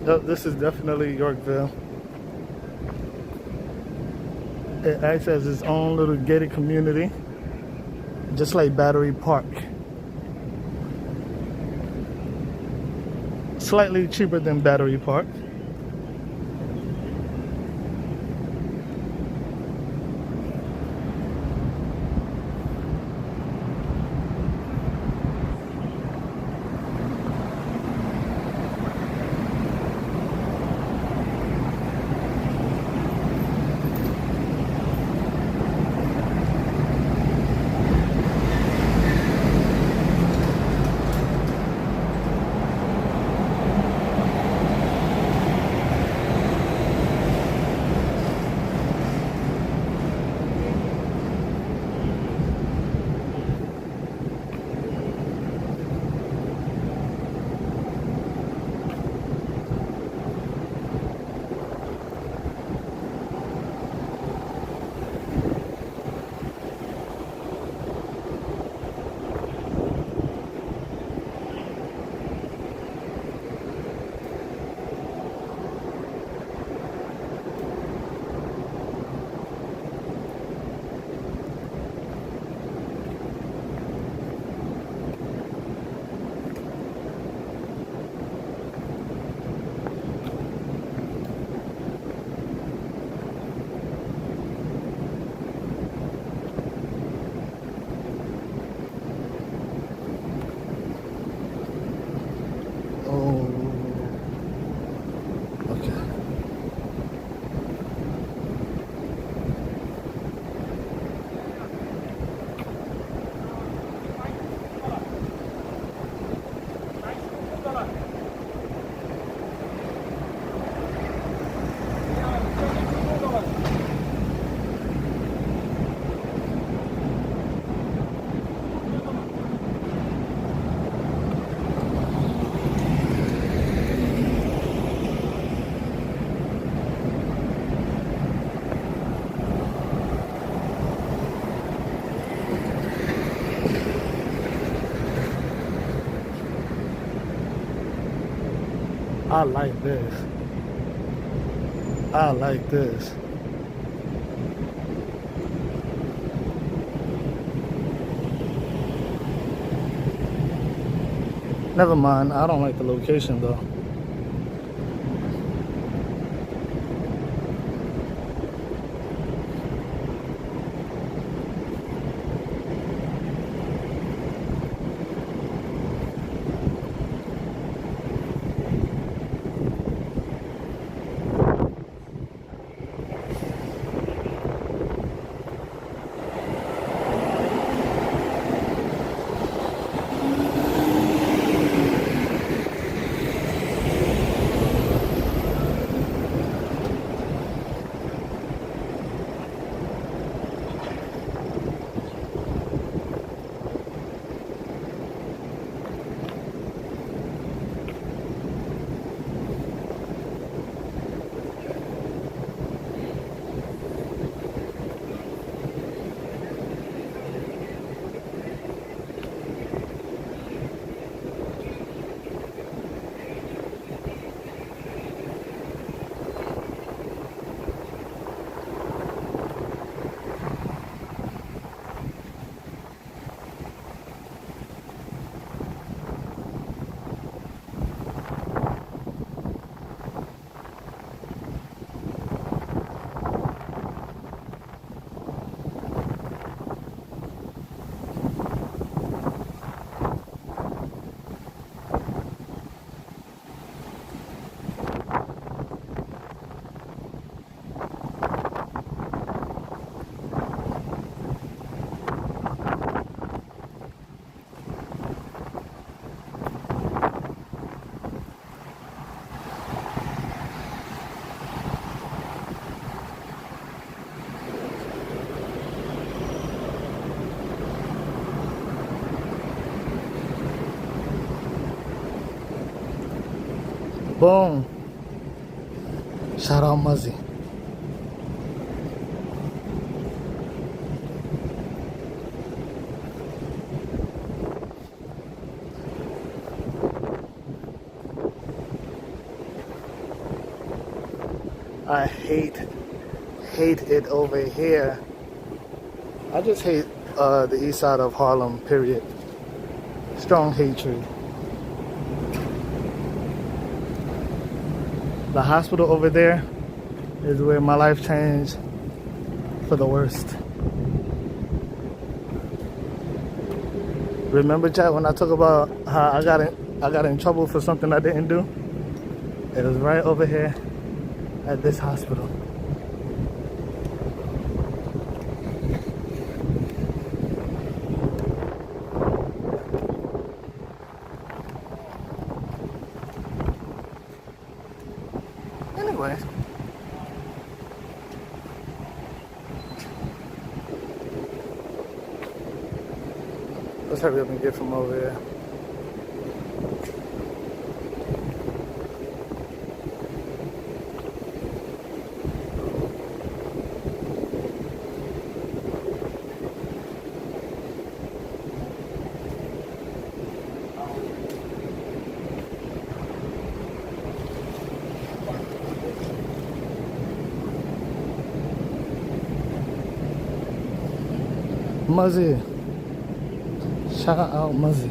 Yep, this is definitely Yorkville. It acts as its own little gated community, just like Battery Park. Slightly cheaper than Battery Park. I like this. I like this. Never mind, I don't like the location though. Boom. Shout out Muzzy. I hate it over here. I just hate the east side of Harlem, period. Strong hatred. The hospital over there is where my life changed for the worst. Remember, chat, when I talk about how I got in trouble for something I didn't do? It was right over here at this hospital. Anyway, let's hurry up and get from over here. Muzzy. Shout out Muzzy.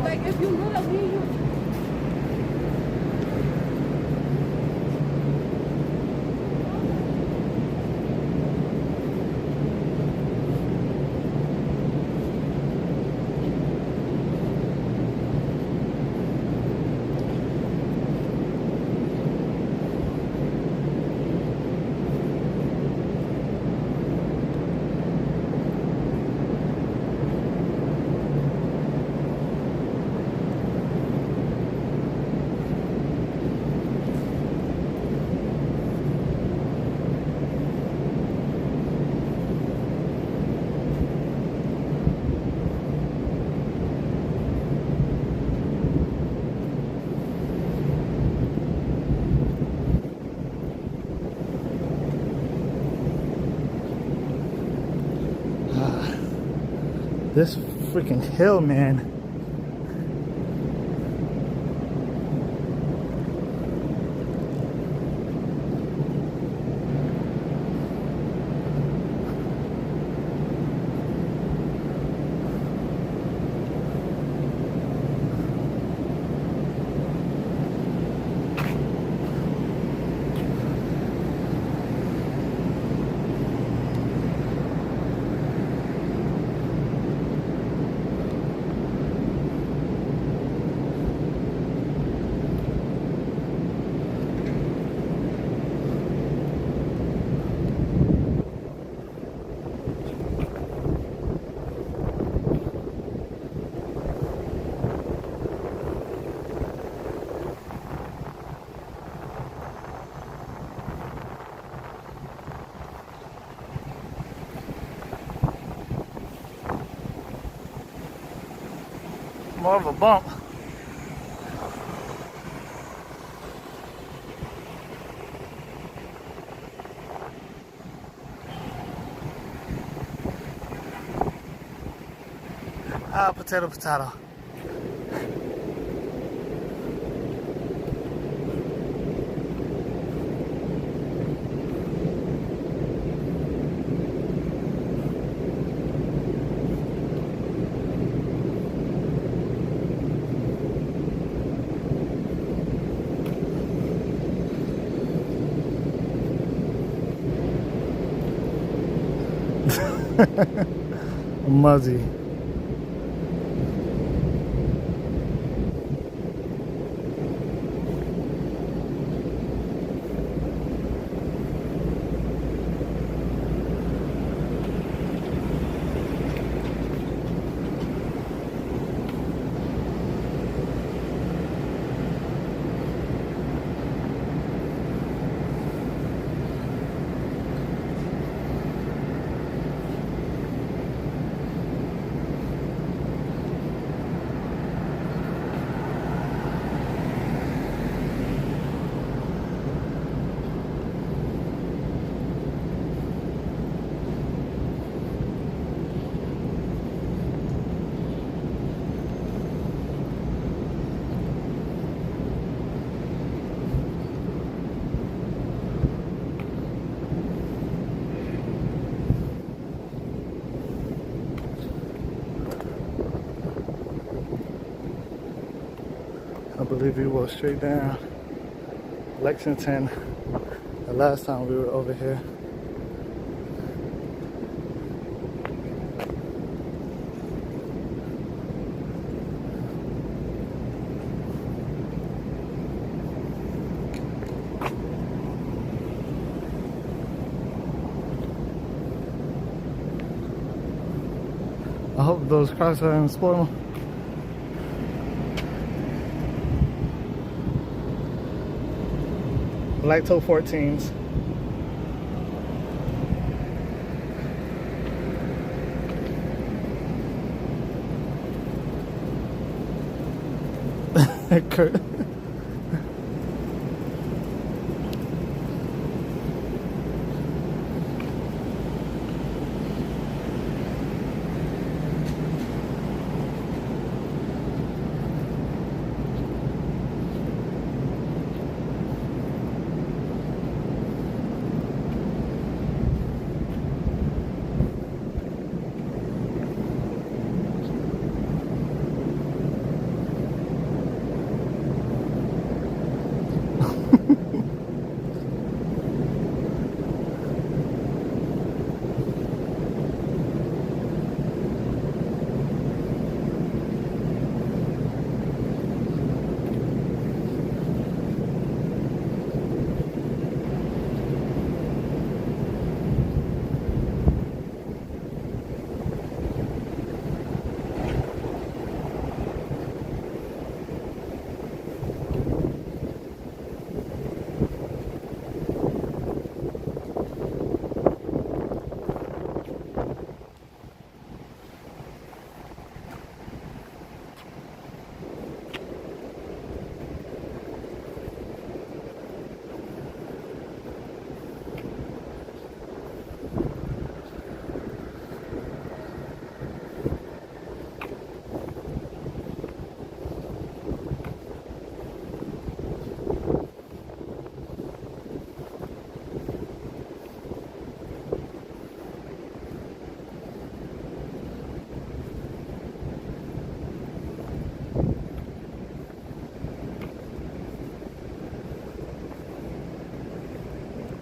Like if you look at me, you This freaking hill, man. More of a bump. Ah, potato, potato. Muzzy. believe we walked straight down Lexington the last time we were over here. I hope those Crocs didn't spoil them. Black toe 14s. Kurt.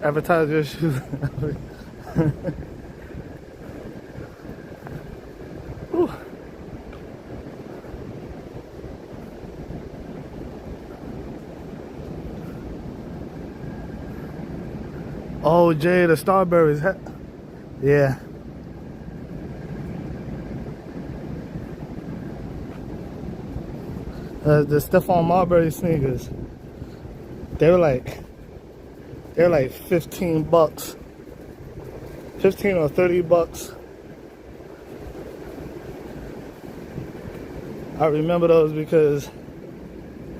Advertise your shoes. Whew. Oh, Jay, the Starberries. Yeah. The Stephon Marbury sneakers. They're like 15 bucks. 15 or 30 bucks. I remember those because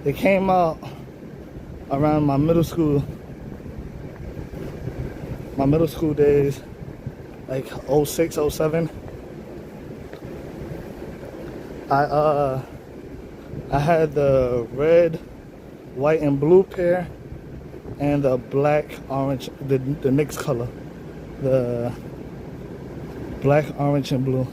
they came out around my middle school days, like 06, 07. I had the red, white, and blue pair, and the black, orange, the Knicks color, the black, orange, and blue.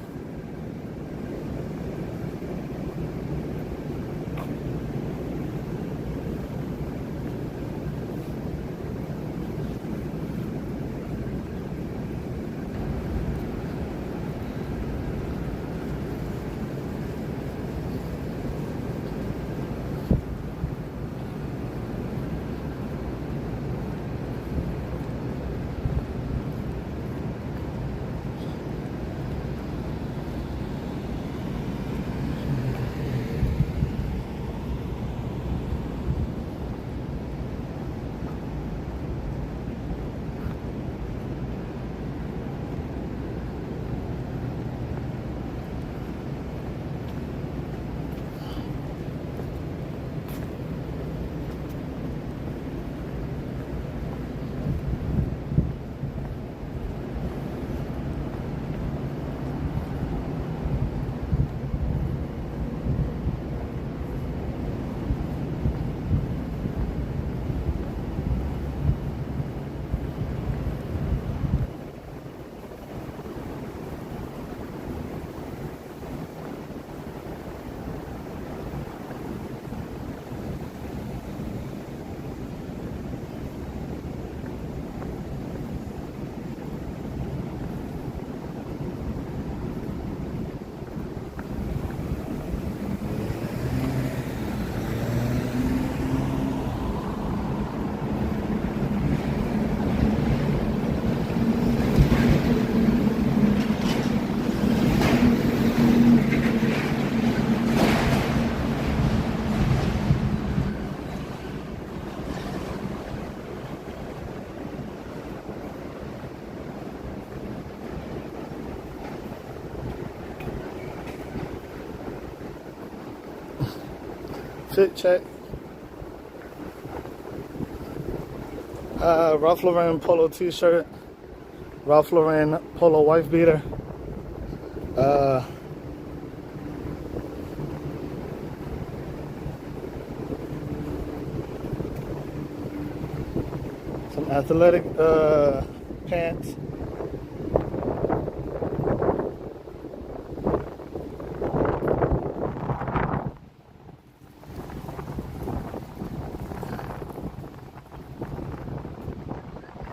Fit check. Ralph Lauren polo t-shirt. Ralph Lauren polo wife beater. Some athletic pants.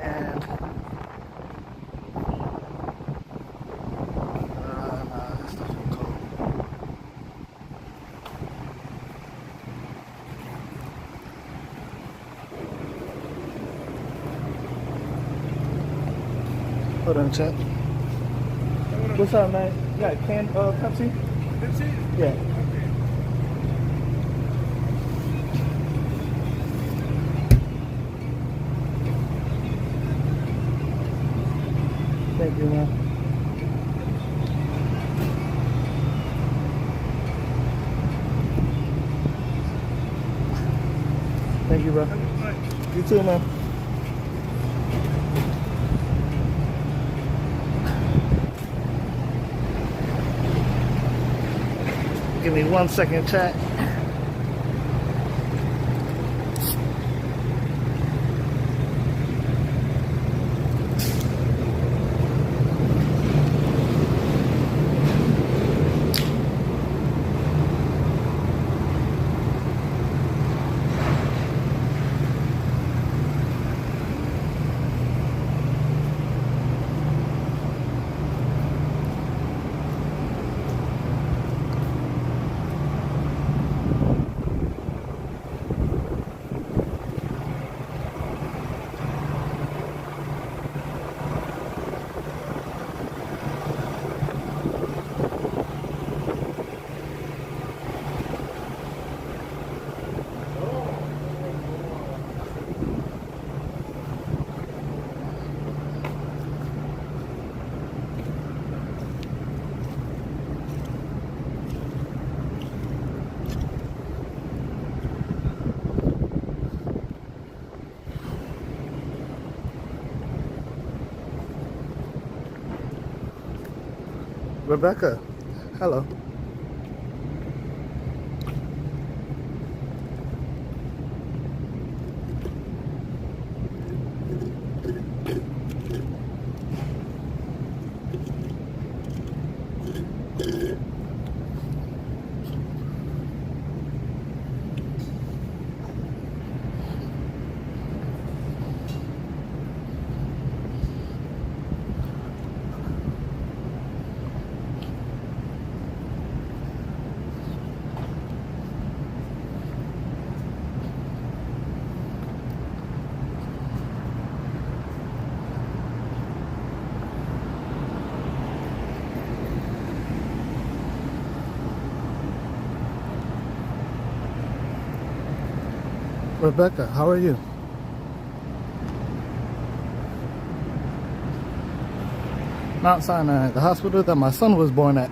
And nah, that's not cold. Hold on, chat. What's up, man? You got canned Pepsi? Pepsi? Yeah. Okay. Thank you, man. Thank you, bro. You too, man. Give me 1 second, chat. Rebecca, hello. Rebecca, how are you? Mount Sinai, the hospital that my son was born at.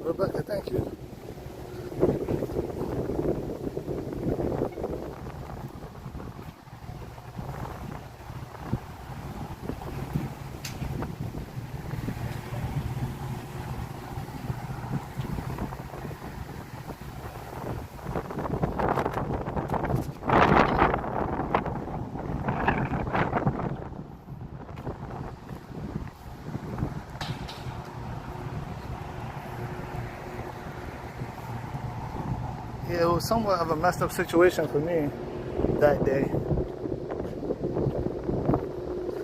Rebecca, thank you. Yeah, it was somewhat of a messed up situation for me that day.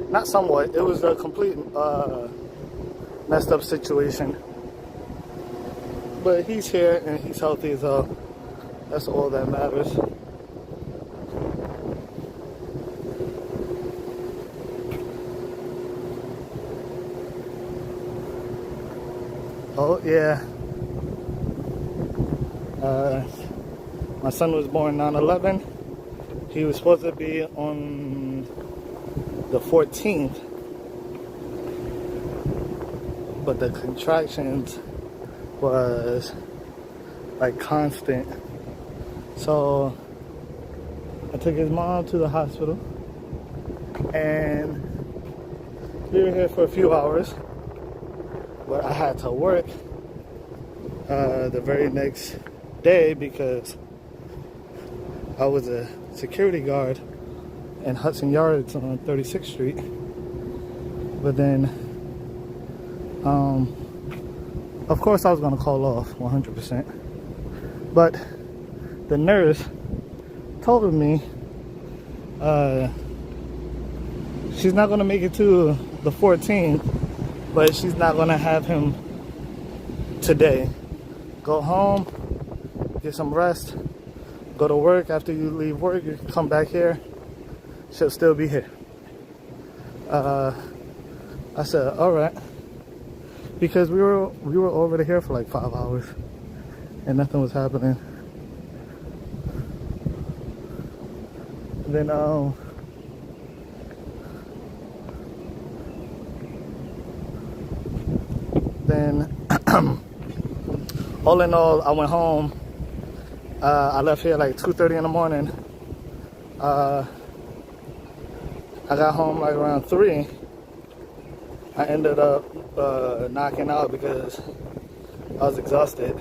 Not somewhat, it was a complete messed up situation. But he's here and he's healthy, so that's all that matters. Oh, yeah. My son was born 9/11. He was supposed to be on the 14th, but the contractions was like constant. So I took his mom to the hospital and we were here for a few hours, but I had to work the very next day because I was a security guard in Hudson Yards on 36th Street. But then, of course I was gonna call off 100%. But the nurse told me she's not gonna make it to the 14th, but she's not gonna have him today. Go home, get some rest, go to work. After you leave work, you can come back here. She'll still be here. I said, all right, because we were over here for like 5 hours and nothing was happening. Then all in all, I went home. I left here like 2:30 in the morning. I got home like around 3. I ended up knocking out because I was exhausted.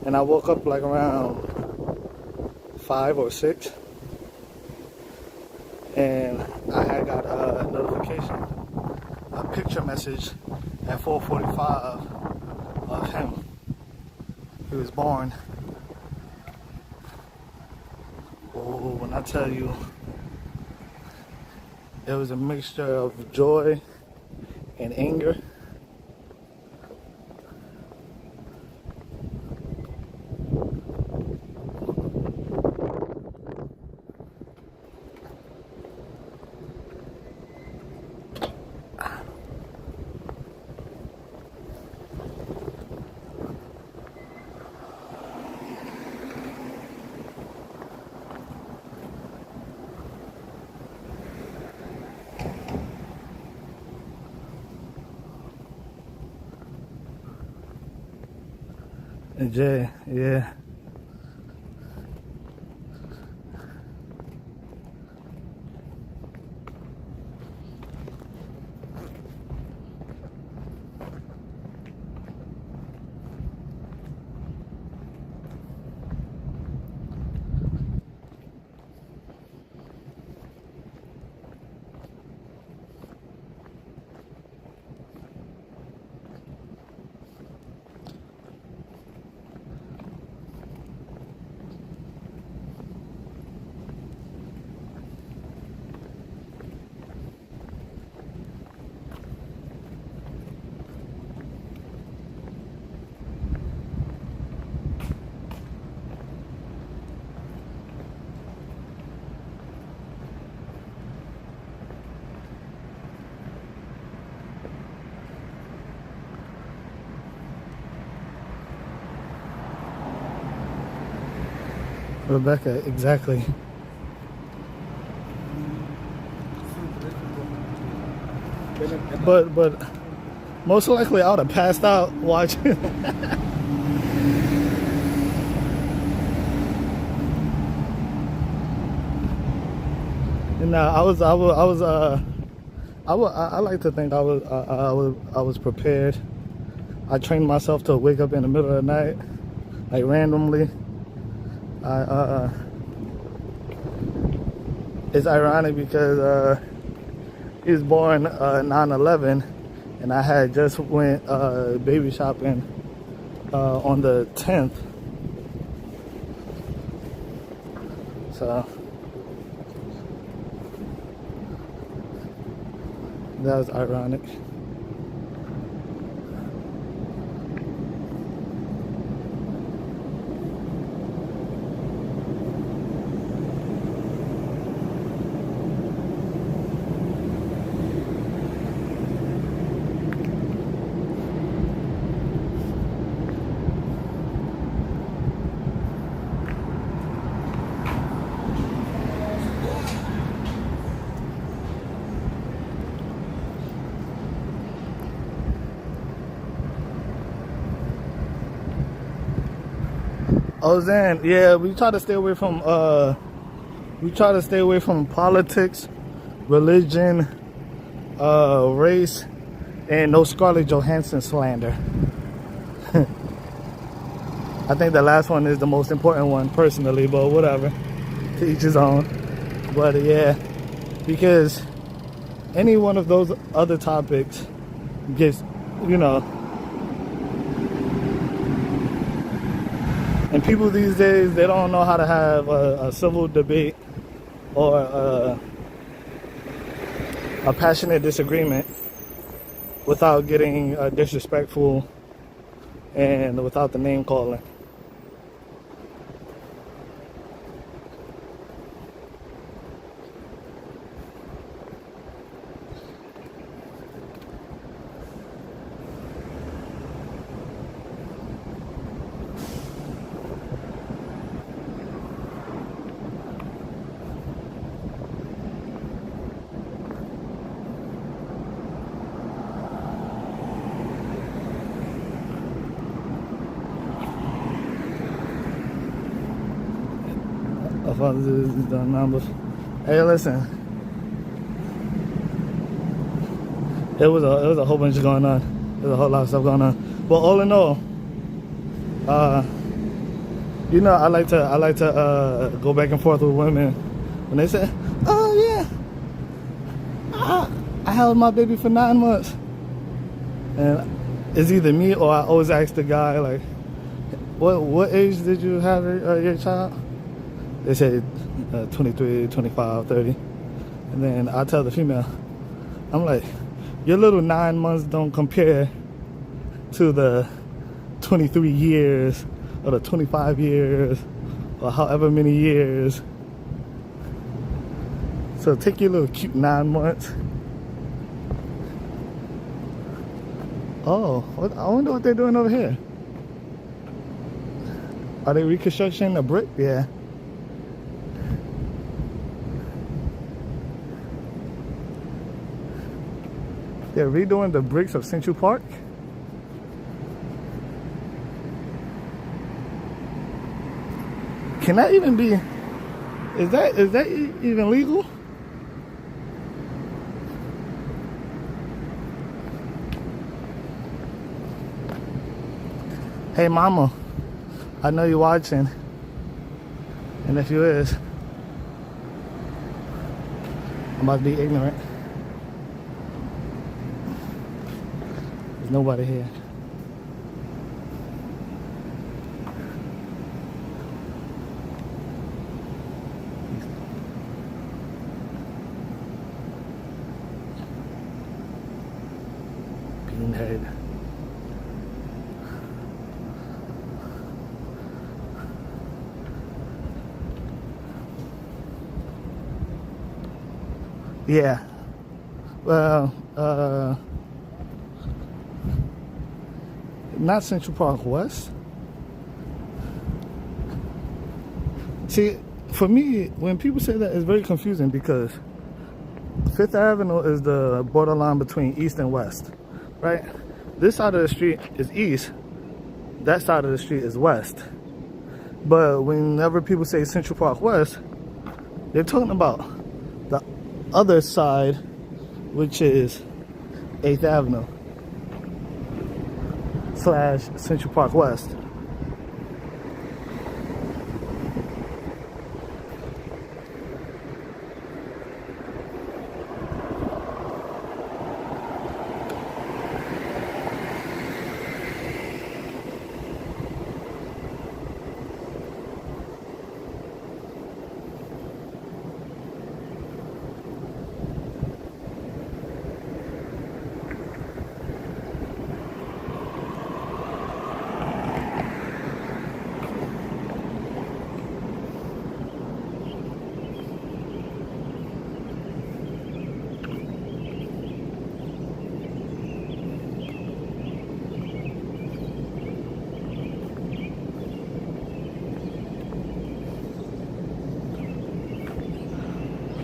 And I woke up like around 5 or 6. And I had got a notification, a picture message at 4:45 of him. He was born. Oh, when I tell you, it was a mixture of joy and anger. And Jay, yeah. Rebecca, exactly. But Most likely I would have passed out watching. And I like to think I was prepared. I trained myself to wake up in the middle of the night, like randomly. It's ironic because he was born 9/11, and I had just went baby shopping on the 10th. So that was ironic. Oh, Zan, yeah, we try to stay away from politics, religion, race, and no Scarlett Johansson slander. I think the last one is the most important one personally, but whatever, to each his own. But yeah, because any one of those other topics gets, you know. And people these days, they don't know how to have a civil debate or a passionate disagreement without getting disrespectful and without the name calling. The numbers. Hey, listen. It was a whole bunch going on. There's a whole lot of stuff going on. But all in all, you know, I like to go back and forth with women when they say, "Oh yeah, I held my baby for 9 months," and it's either me or I always ask the guy like, "What age did you have your child?" They say 23, 25, 30. And then I tell the female, I'm like, your little 9 months don't compare to the 23 years or the 25 years or however many years. So take your little cute 9 months. Oh, I wonder what they're doing over here. Are they reconstructing a brick? Yeah. They're redoing the bricks of Central Park. Can that even be? Is that even legal? Hey, mama, I know you're watching, and if you is, I'm about to be ignorant. There's nobody here. Beanhead. Yeah. Well, not Central Park West. See, for me, when people say that, it's very confusing because Fifth Avenue is the borderline between East and West, right? this side of the street is east, that side of the street is west. But whenever people say Central Park West, they're talking about the other side, which is 8th Avenue / Central Park West.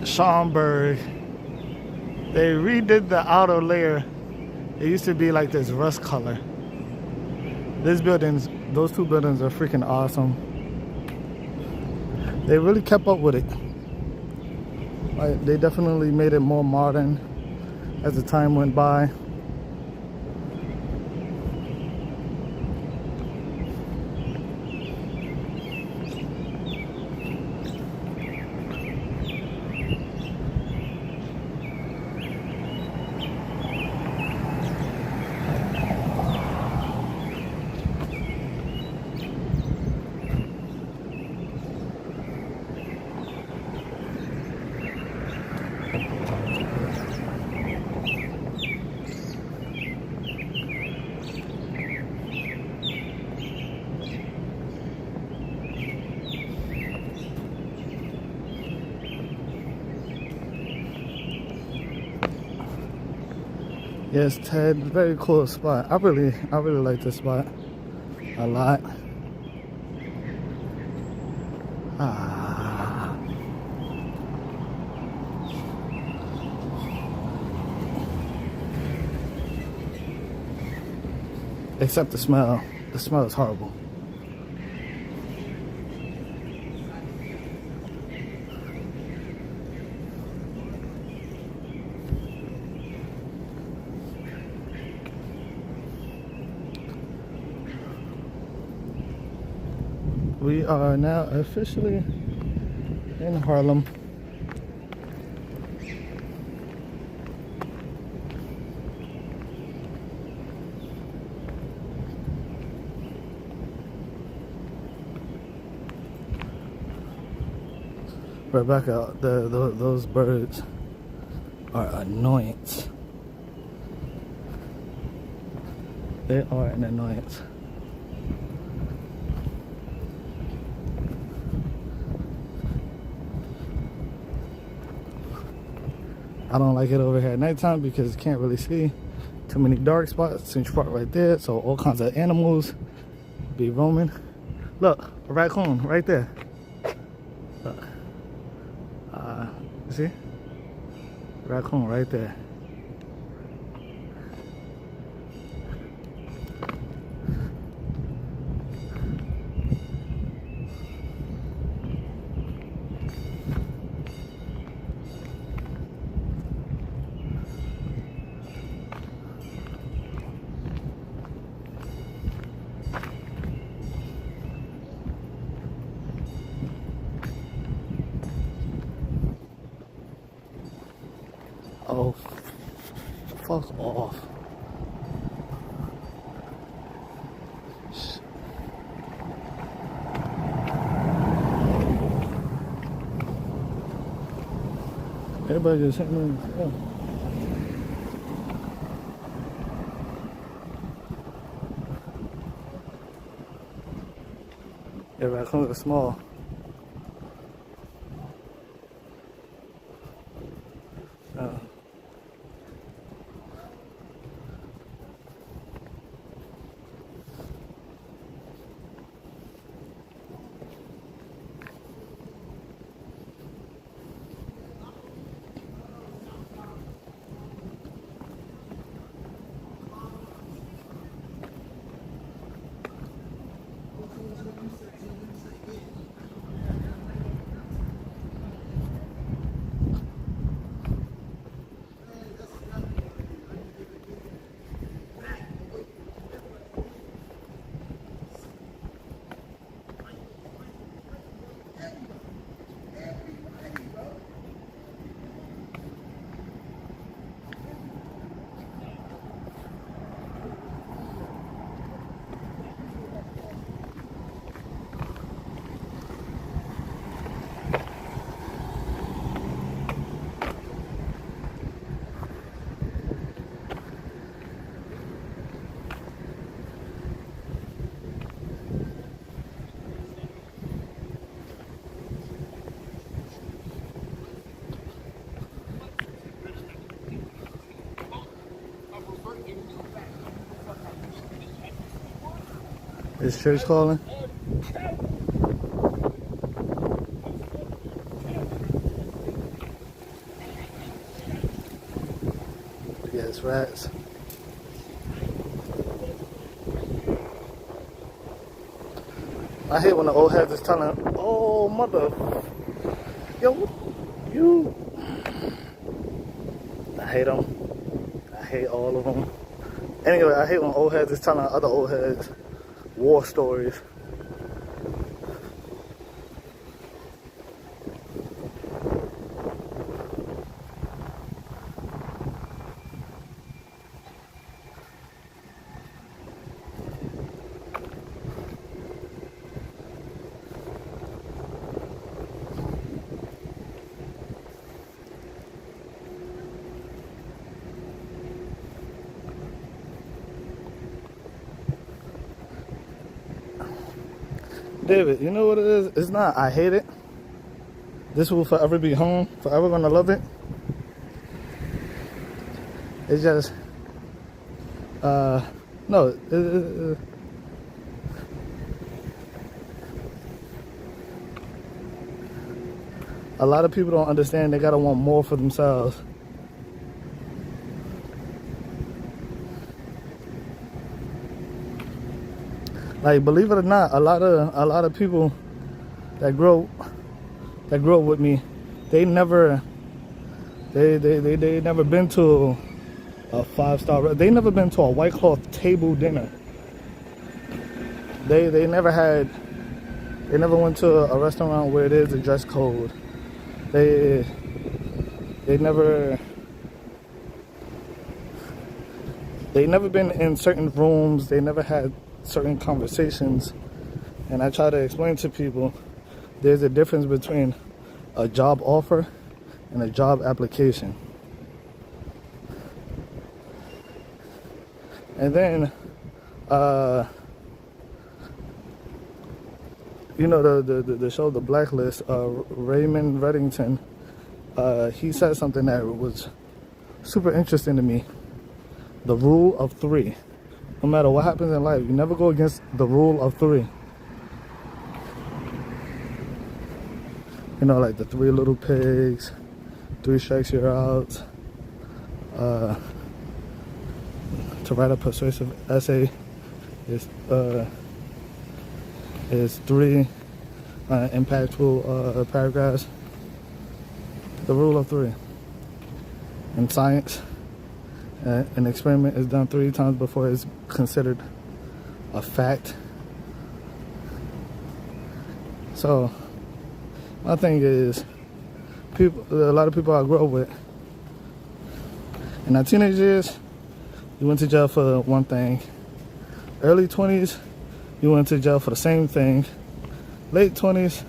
Schaumburg, they redid the outer layer. It used to be like this rust color. Those two buildings are freaking awesome. They really kept up with it. Like, they definitely made it more modern as the time went by. Yes, Ted, very cool spot. I really like this spot a lot. Except the smell. The smell is horrible. We are now officially in Harlem. Rebecca, those birds are annoyance. They are an annoyance. I don't like it over here at nighttime because you can't really see. Too many dark spots. Central Park right there, so all kinds of animals be roaming. Look, a raccoon right there. Look. You see? Raccoon right there. Oh, fuck off. Everybody just hit me. Yeah. Yeah, raccoons are small. Is church calling? Yes, rats. I hate when the old heads is telling, oh, mother, yo, you. I hate them. I hate all of them. Anyway, I hate when old heads is telling other old heads war stories. David, you know what it is? It's not I hate it. This will forever be home. Forever gonna love it. It's just, no. A lot of people don't understand. They gotta want more for themselves. Like, believe it or not, a lot of people that grow up with me, they never been to a 5-star. They never been to a white cloth table dinner. They never went to a restaurant where there's a dress code. They never been in certain rooms. They never had certain conversations. And I try to explain to people there's a difference between a job offer and a job application. And then you know, the show The Blacklist, Raymond Reddington, he said something that was super interesting to me. The rule of 3. No matter what happens in life, you never go against the rule of 3. You know, like the 3 little pigs, 3 strikes you're out. To write a persuasive essay is 3 impactful paragraphs. The rule of 3. In science, an experiment is done 3 times before it's considered a fact. So my thing is, a lot of people I grew up with, in our teenage years, you went to jail for one thing. Early 20s, you went to jail for the same thing. Late 20s,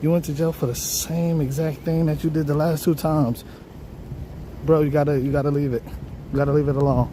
you went to jail for the same exact thing that you did the last 2 times. Bro, you gotta leave it. You gotta leave it alone.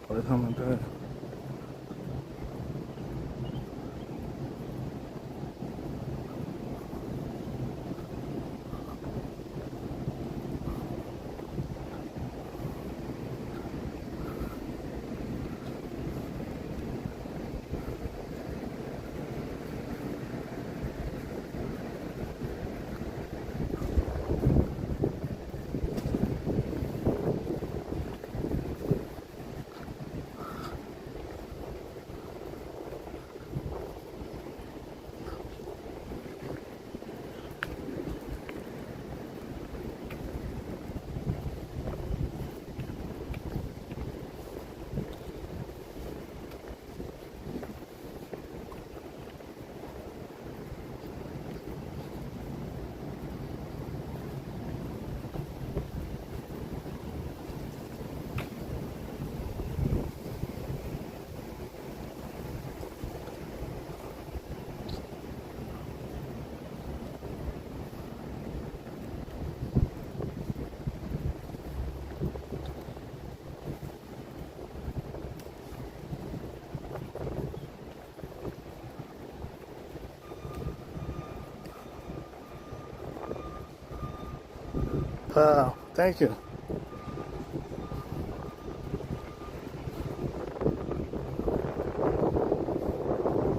What is coming back? Thank you.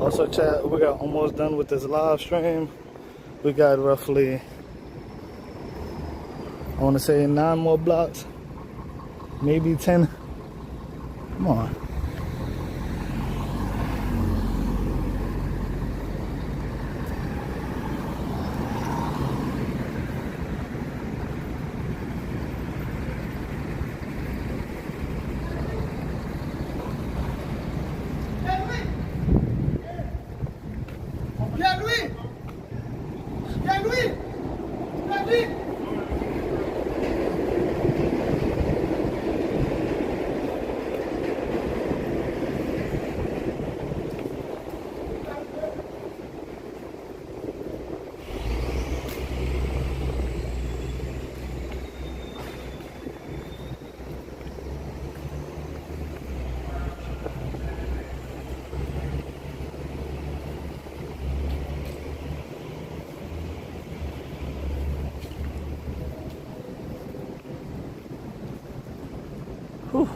Also, chat, we got almost done with this live stream. We got roughly, I want to say 9 more blocks, maybe 10. Come on. Whew.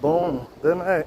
Boom. Good night.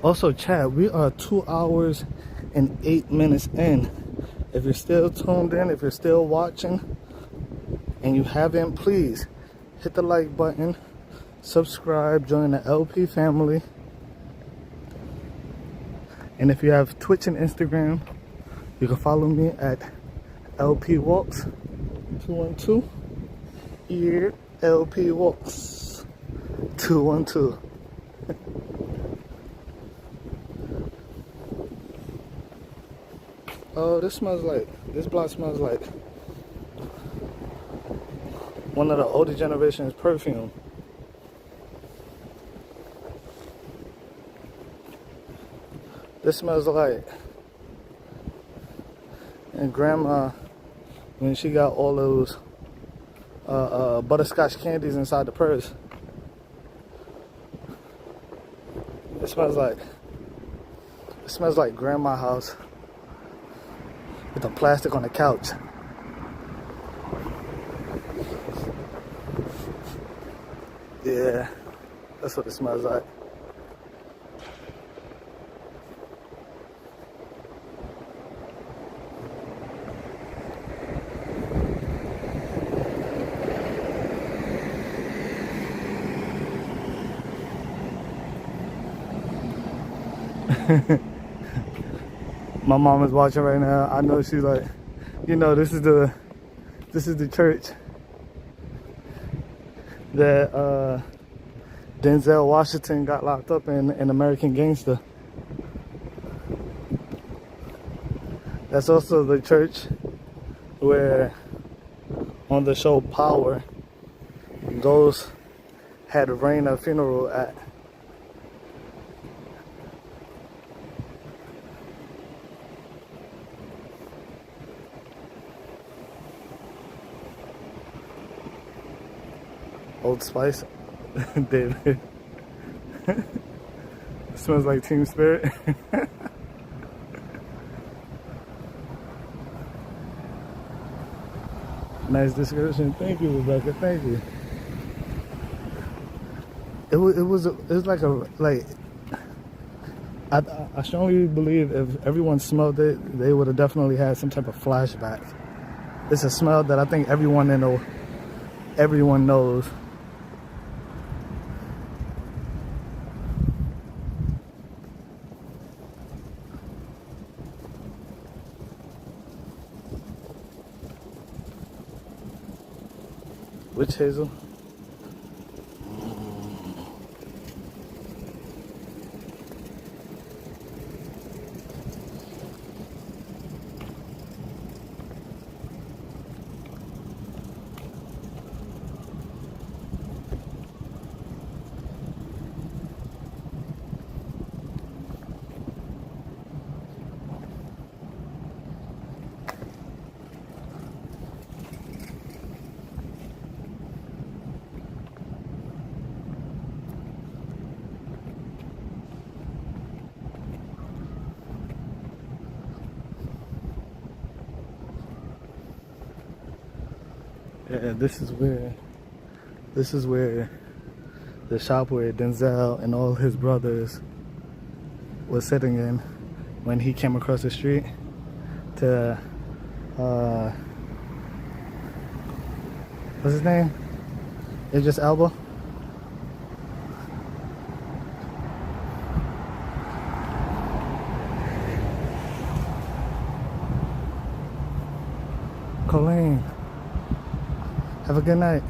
Also, chat, we are 2 hours and 8 minutes in. If you're still tuned in, if you're still watching, and you haven't, please hit the like button, subscribe, join the LP family. And if you have Twitch and Instagram, you can follow me at LPWalks 212. Here, LPWalks 212. Oh, this block smells like one of the older generation's perfume. This smells like, and grandma, when she got all those butterscotch candies inside the purse. It smells like grandma's house with the plastic on the couch. Yeah, that's what it smells like. My mom is watching right now. I know she's like, you know, this is the church that Denzel Washington got locked up in American Gangster. That's also the church where on the show Power, Ghost had Raina funeral at. Old Spice, David. Smells like Team Spirit. Nice description. Thank you, Rebecca. Thank you. It was like I strongly believe if everyone smelled it, they would have definitely had some type of flashback. It's a smell that I think everyone knows. Witch hazel. Yeah, this is where the shop where Denzel and all his brothers was sitting in when he came across the street to what's his name? Idris Elba. Colleen. Have a good night.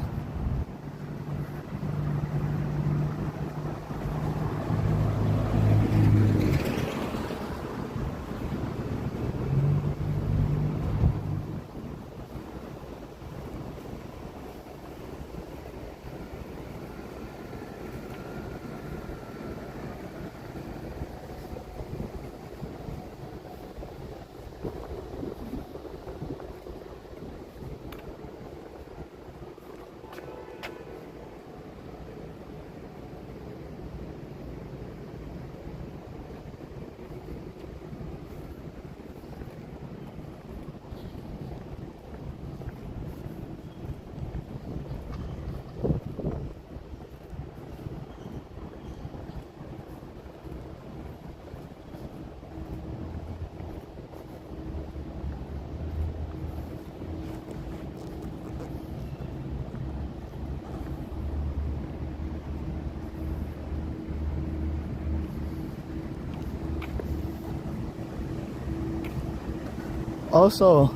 Also,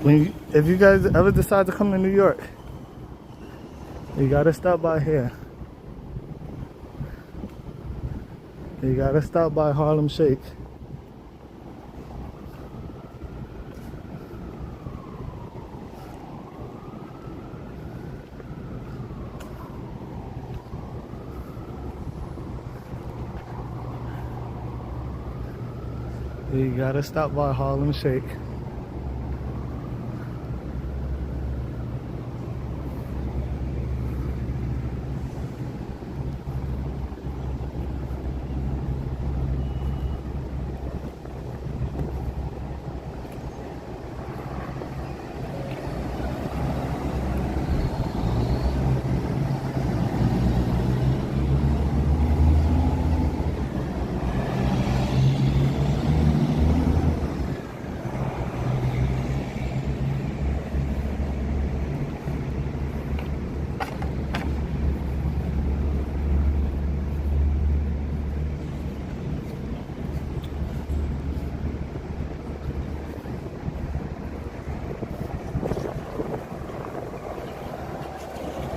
if you guys ever decide to come to New York, you gotta stop by here. You gotta stop by Harlem Shake. You gotta stop by Harlem Shake.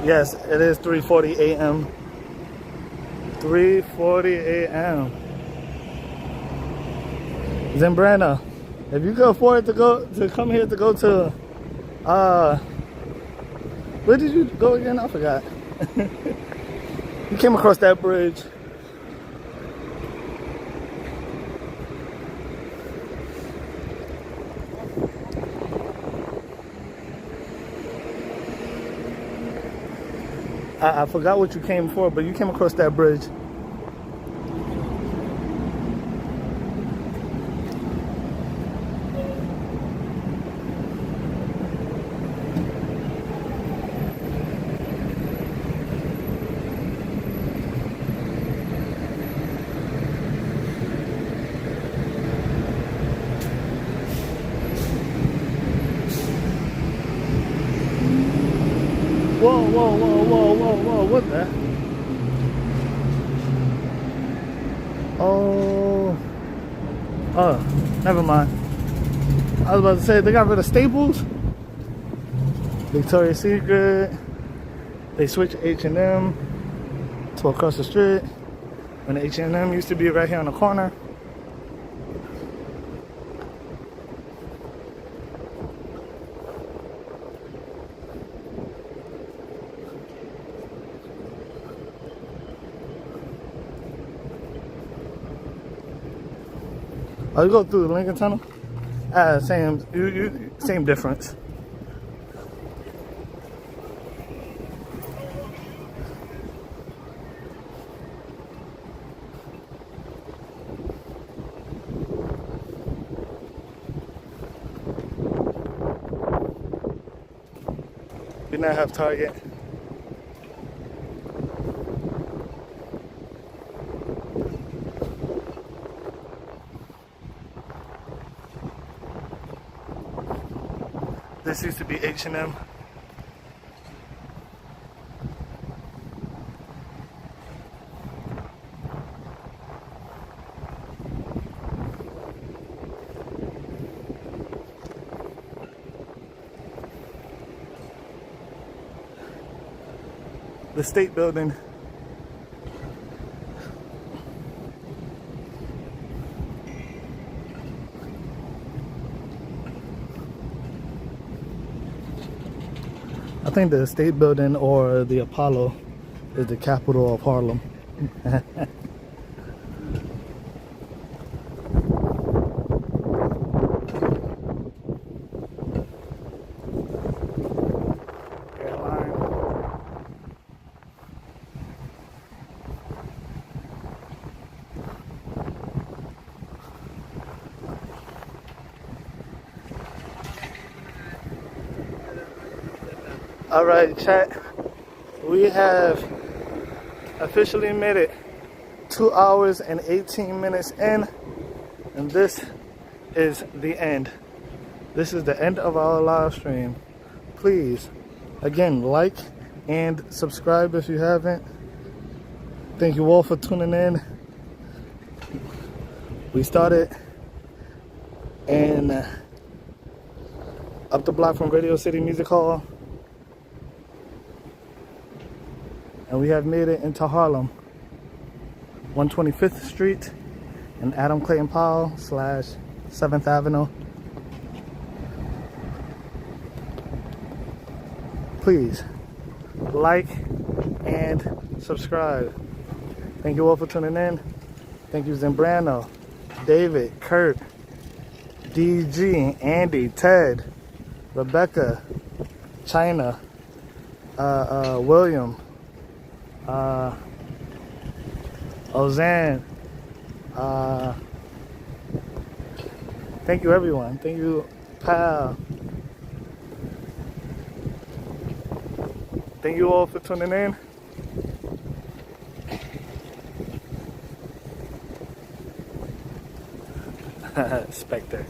Yes, it is 3:40 a.m. 3:40 a.m. Zambrana, If you could afford to come here to go to, where did you go again? I forgot. You came across that bridge. I forgot what you came for, but you came across that bridge. Whoa, whoa, whoa, whoa, whoa, whoa, what the? Oh, never mind. I was about to say, they got rid of Staples, Victoria's Secret, they switched H&M to across the street, when H&M used to be right here on the corner. Oh, you go through the Lincoln Tunnel? Same difference. We now have Target. This used to be H&M. The State Building. I think the State Building or the Apollo is the capital of Harlem. All right, chat. We have officially made it 2 hours and 18 minutes in, and this is the end. This is the end of our live stream. Please, again, like and subscribe if you haven't. Thank you all for tuning in. We started in up the block from Radio City Music Hall, and we have made it into Harlem, 125th Street and Adam Clayton Powell / 7th Avenue. Please like and subscribe. Thank you all for tuning in. Thank you, Zambrano, David, Kurt, DG, Andy, Ted, Rebecca, China, William, Ozan. Thank you, everyone. Thank you, pal. Thank you all for tuning in. Spectre.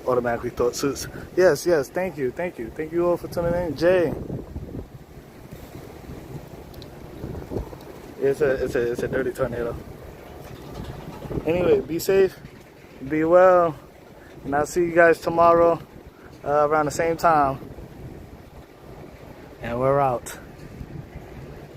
Automatically thought suits. Yes, thank you. Thank you all for tuning in. Jay. It's a dirty tornado. Anyway, be safe, be well, and I'll see you guys tomorrow around the same time. And we're out.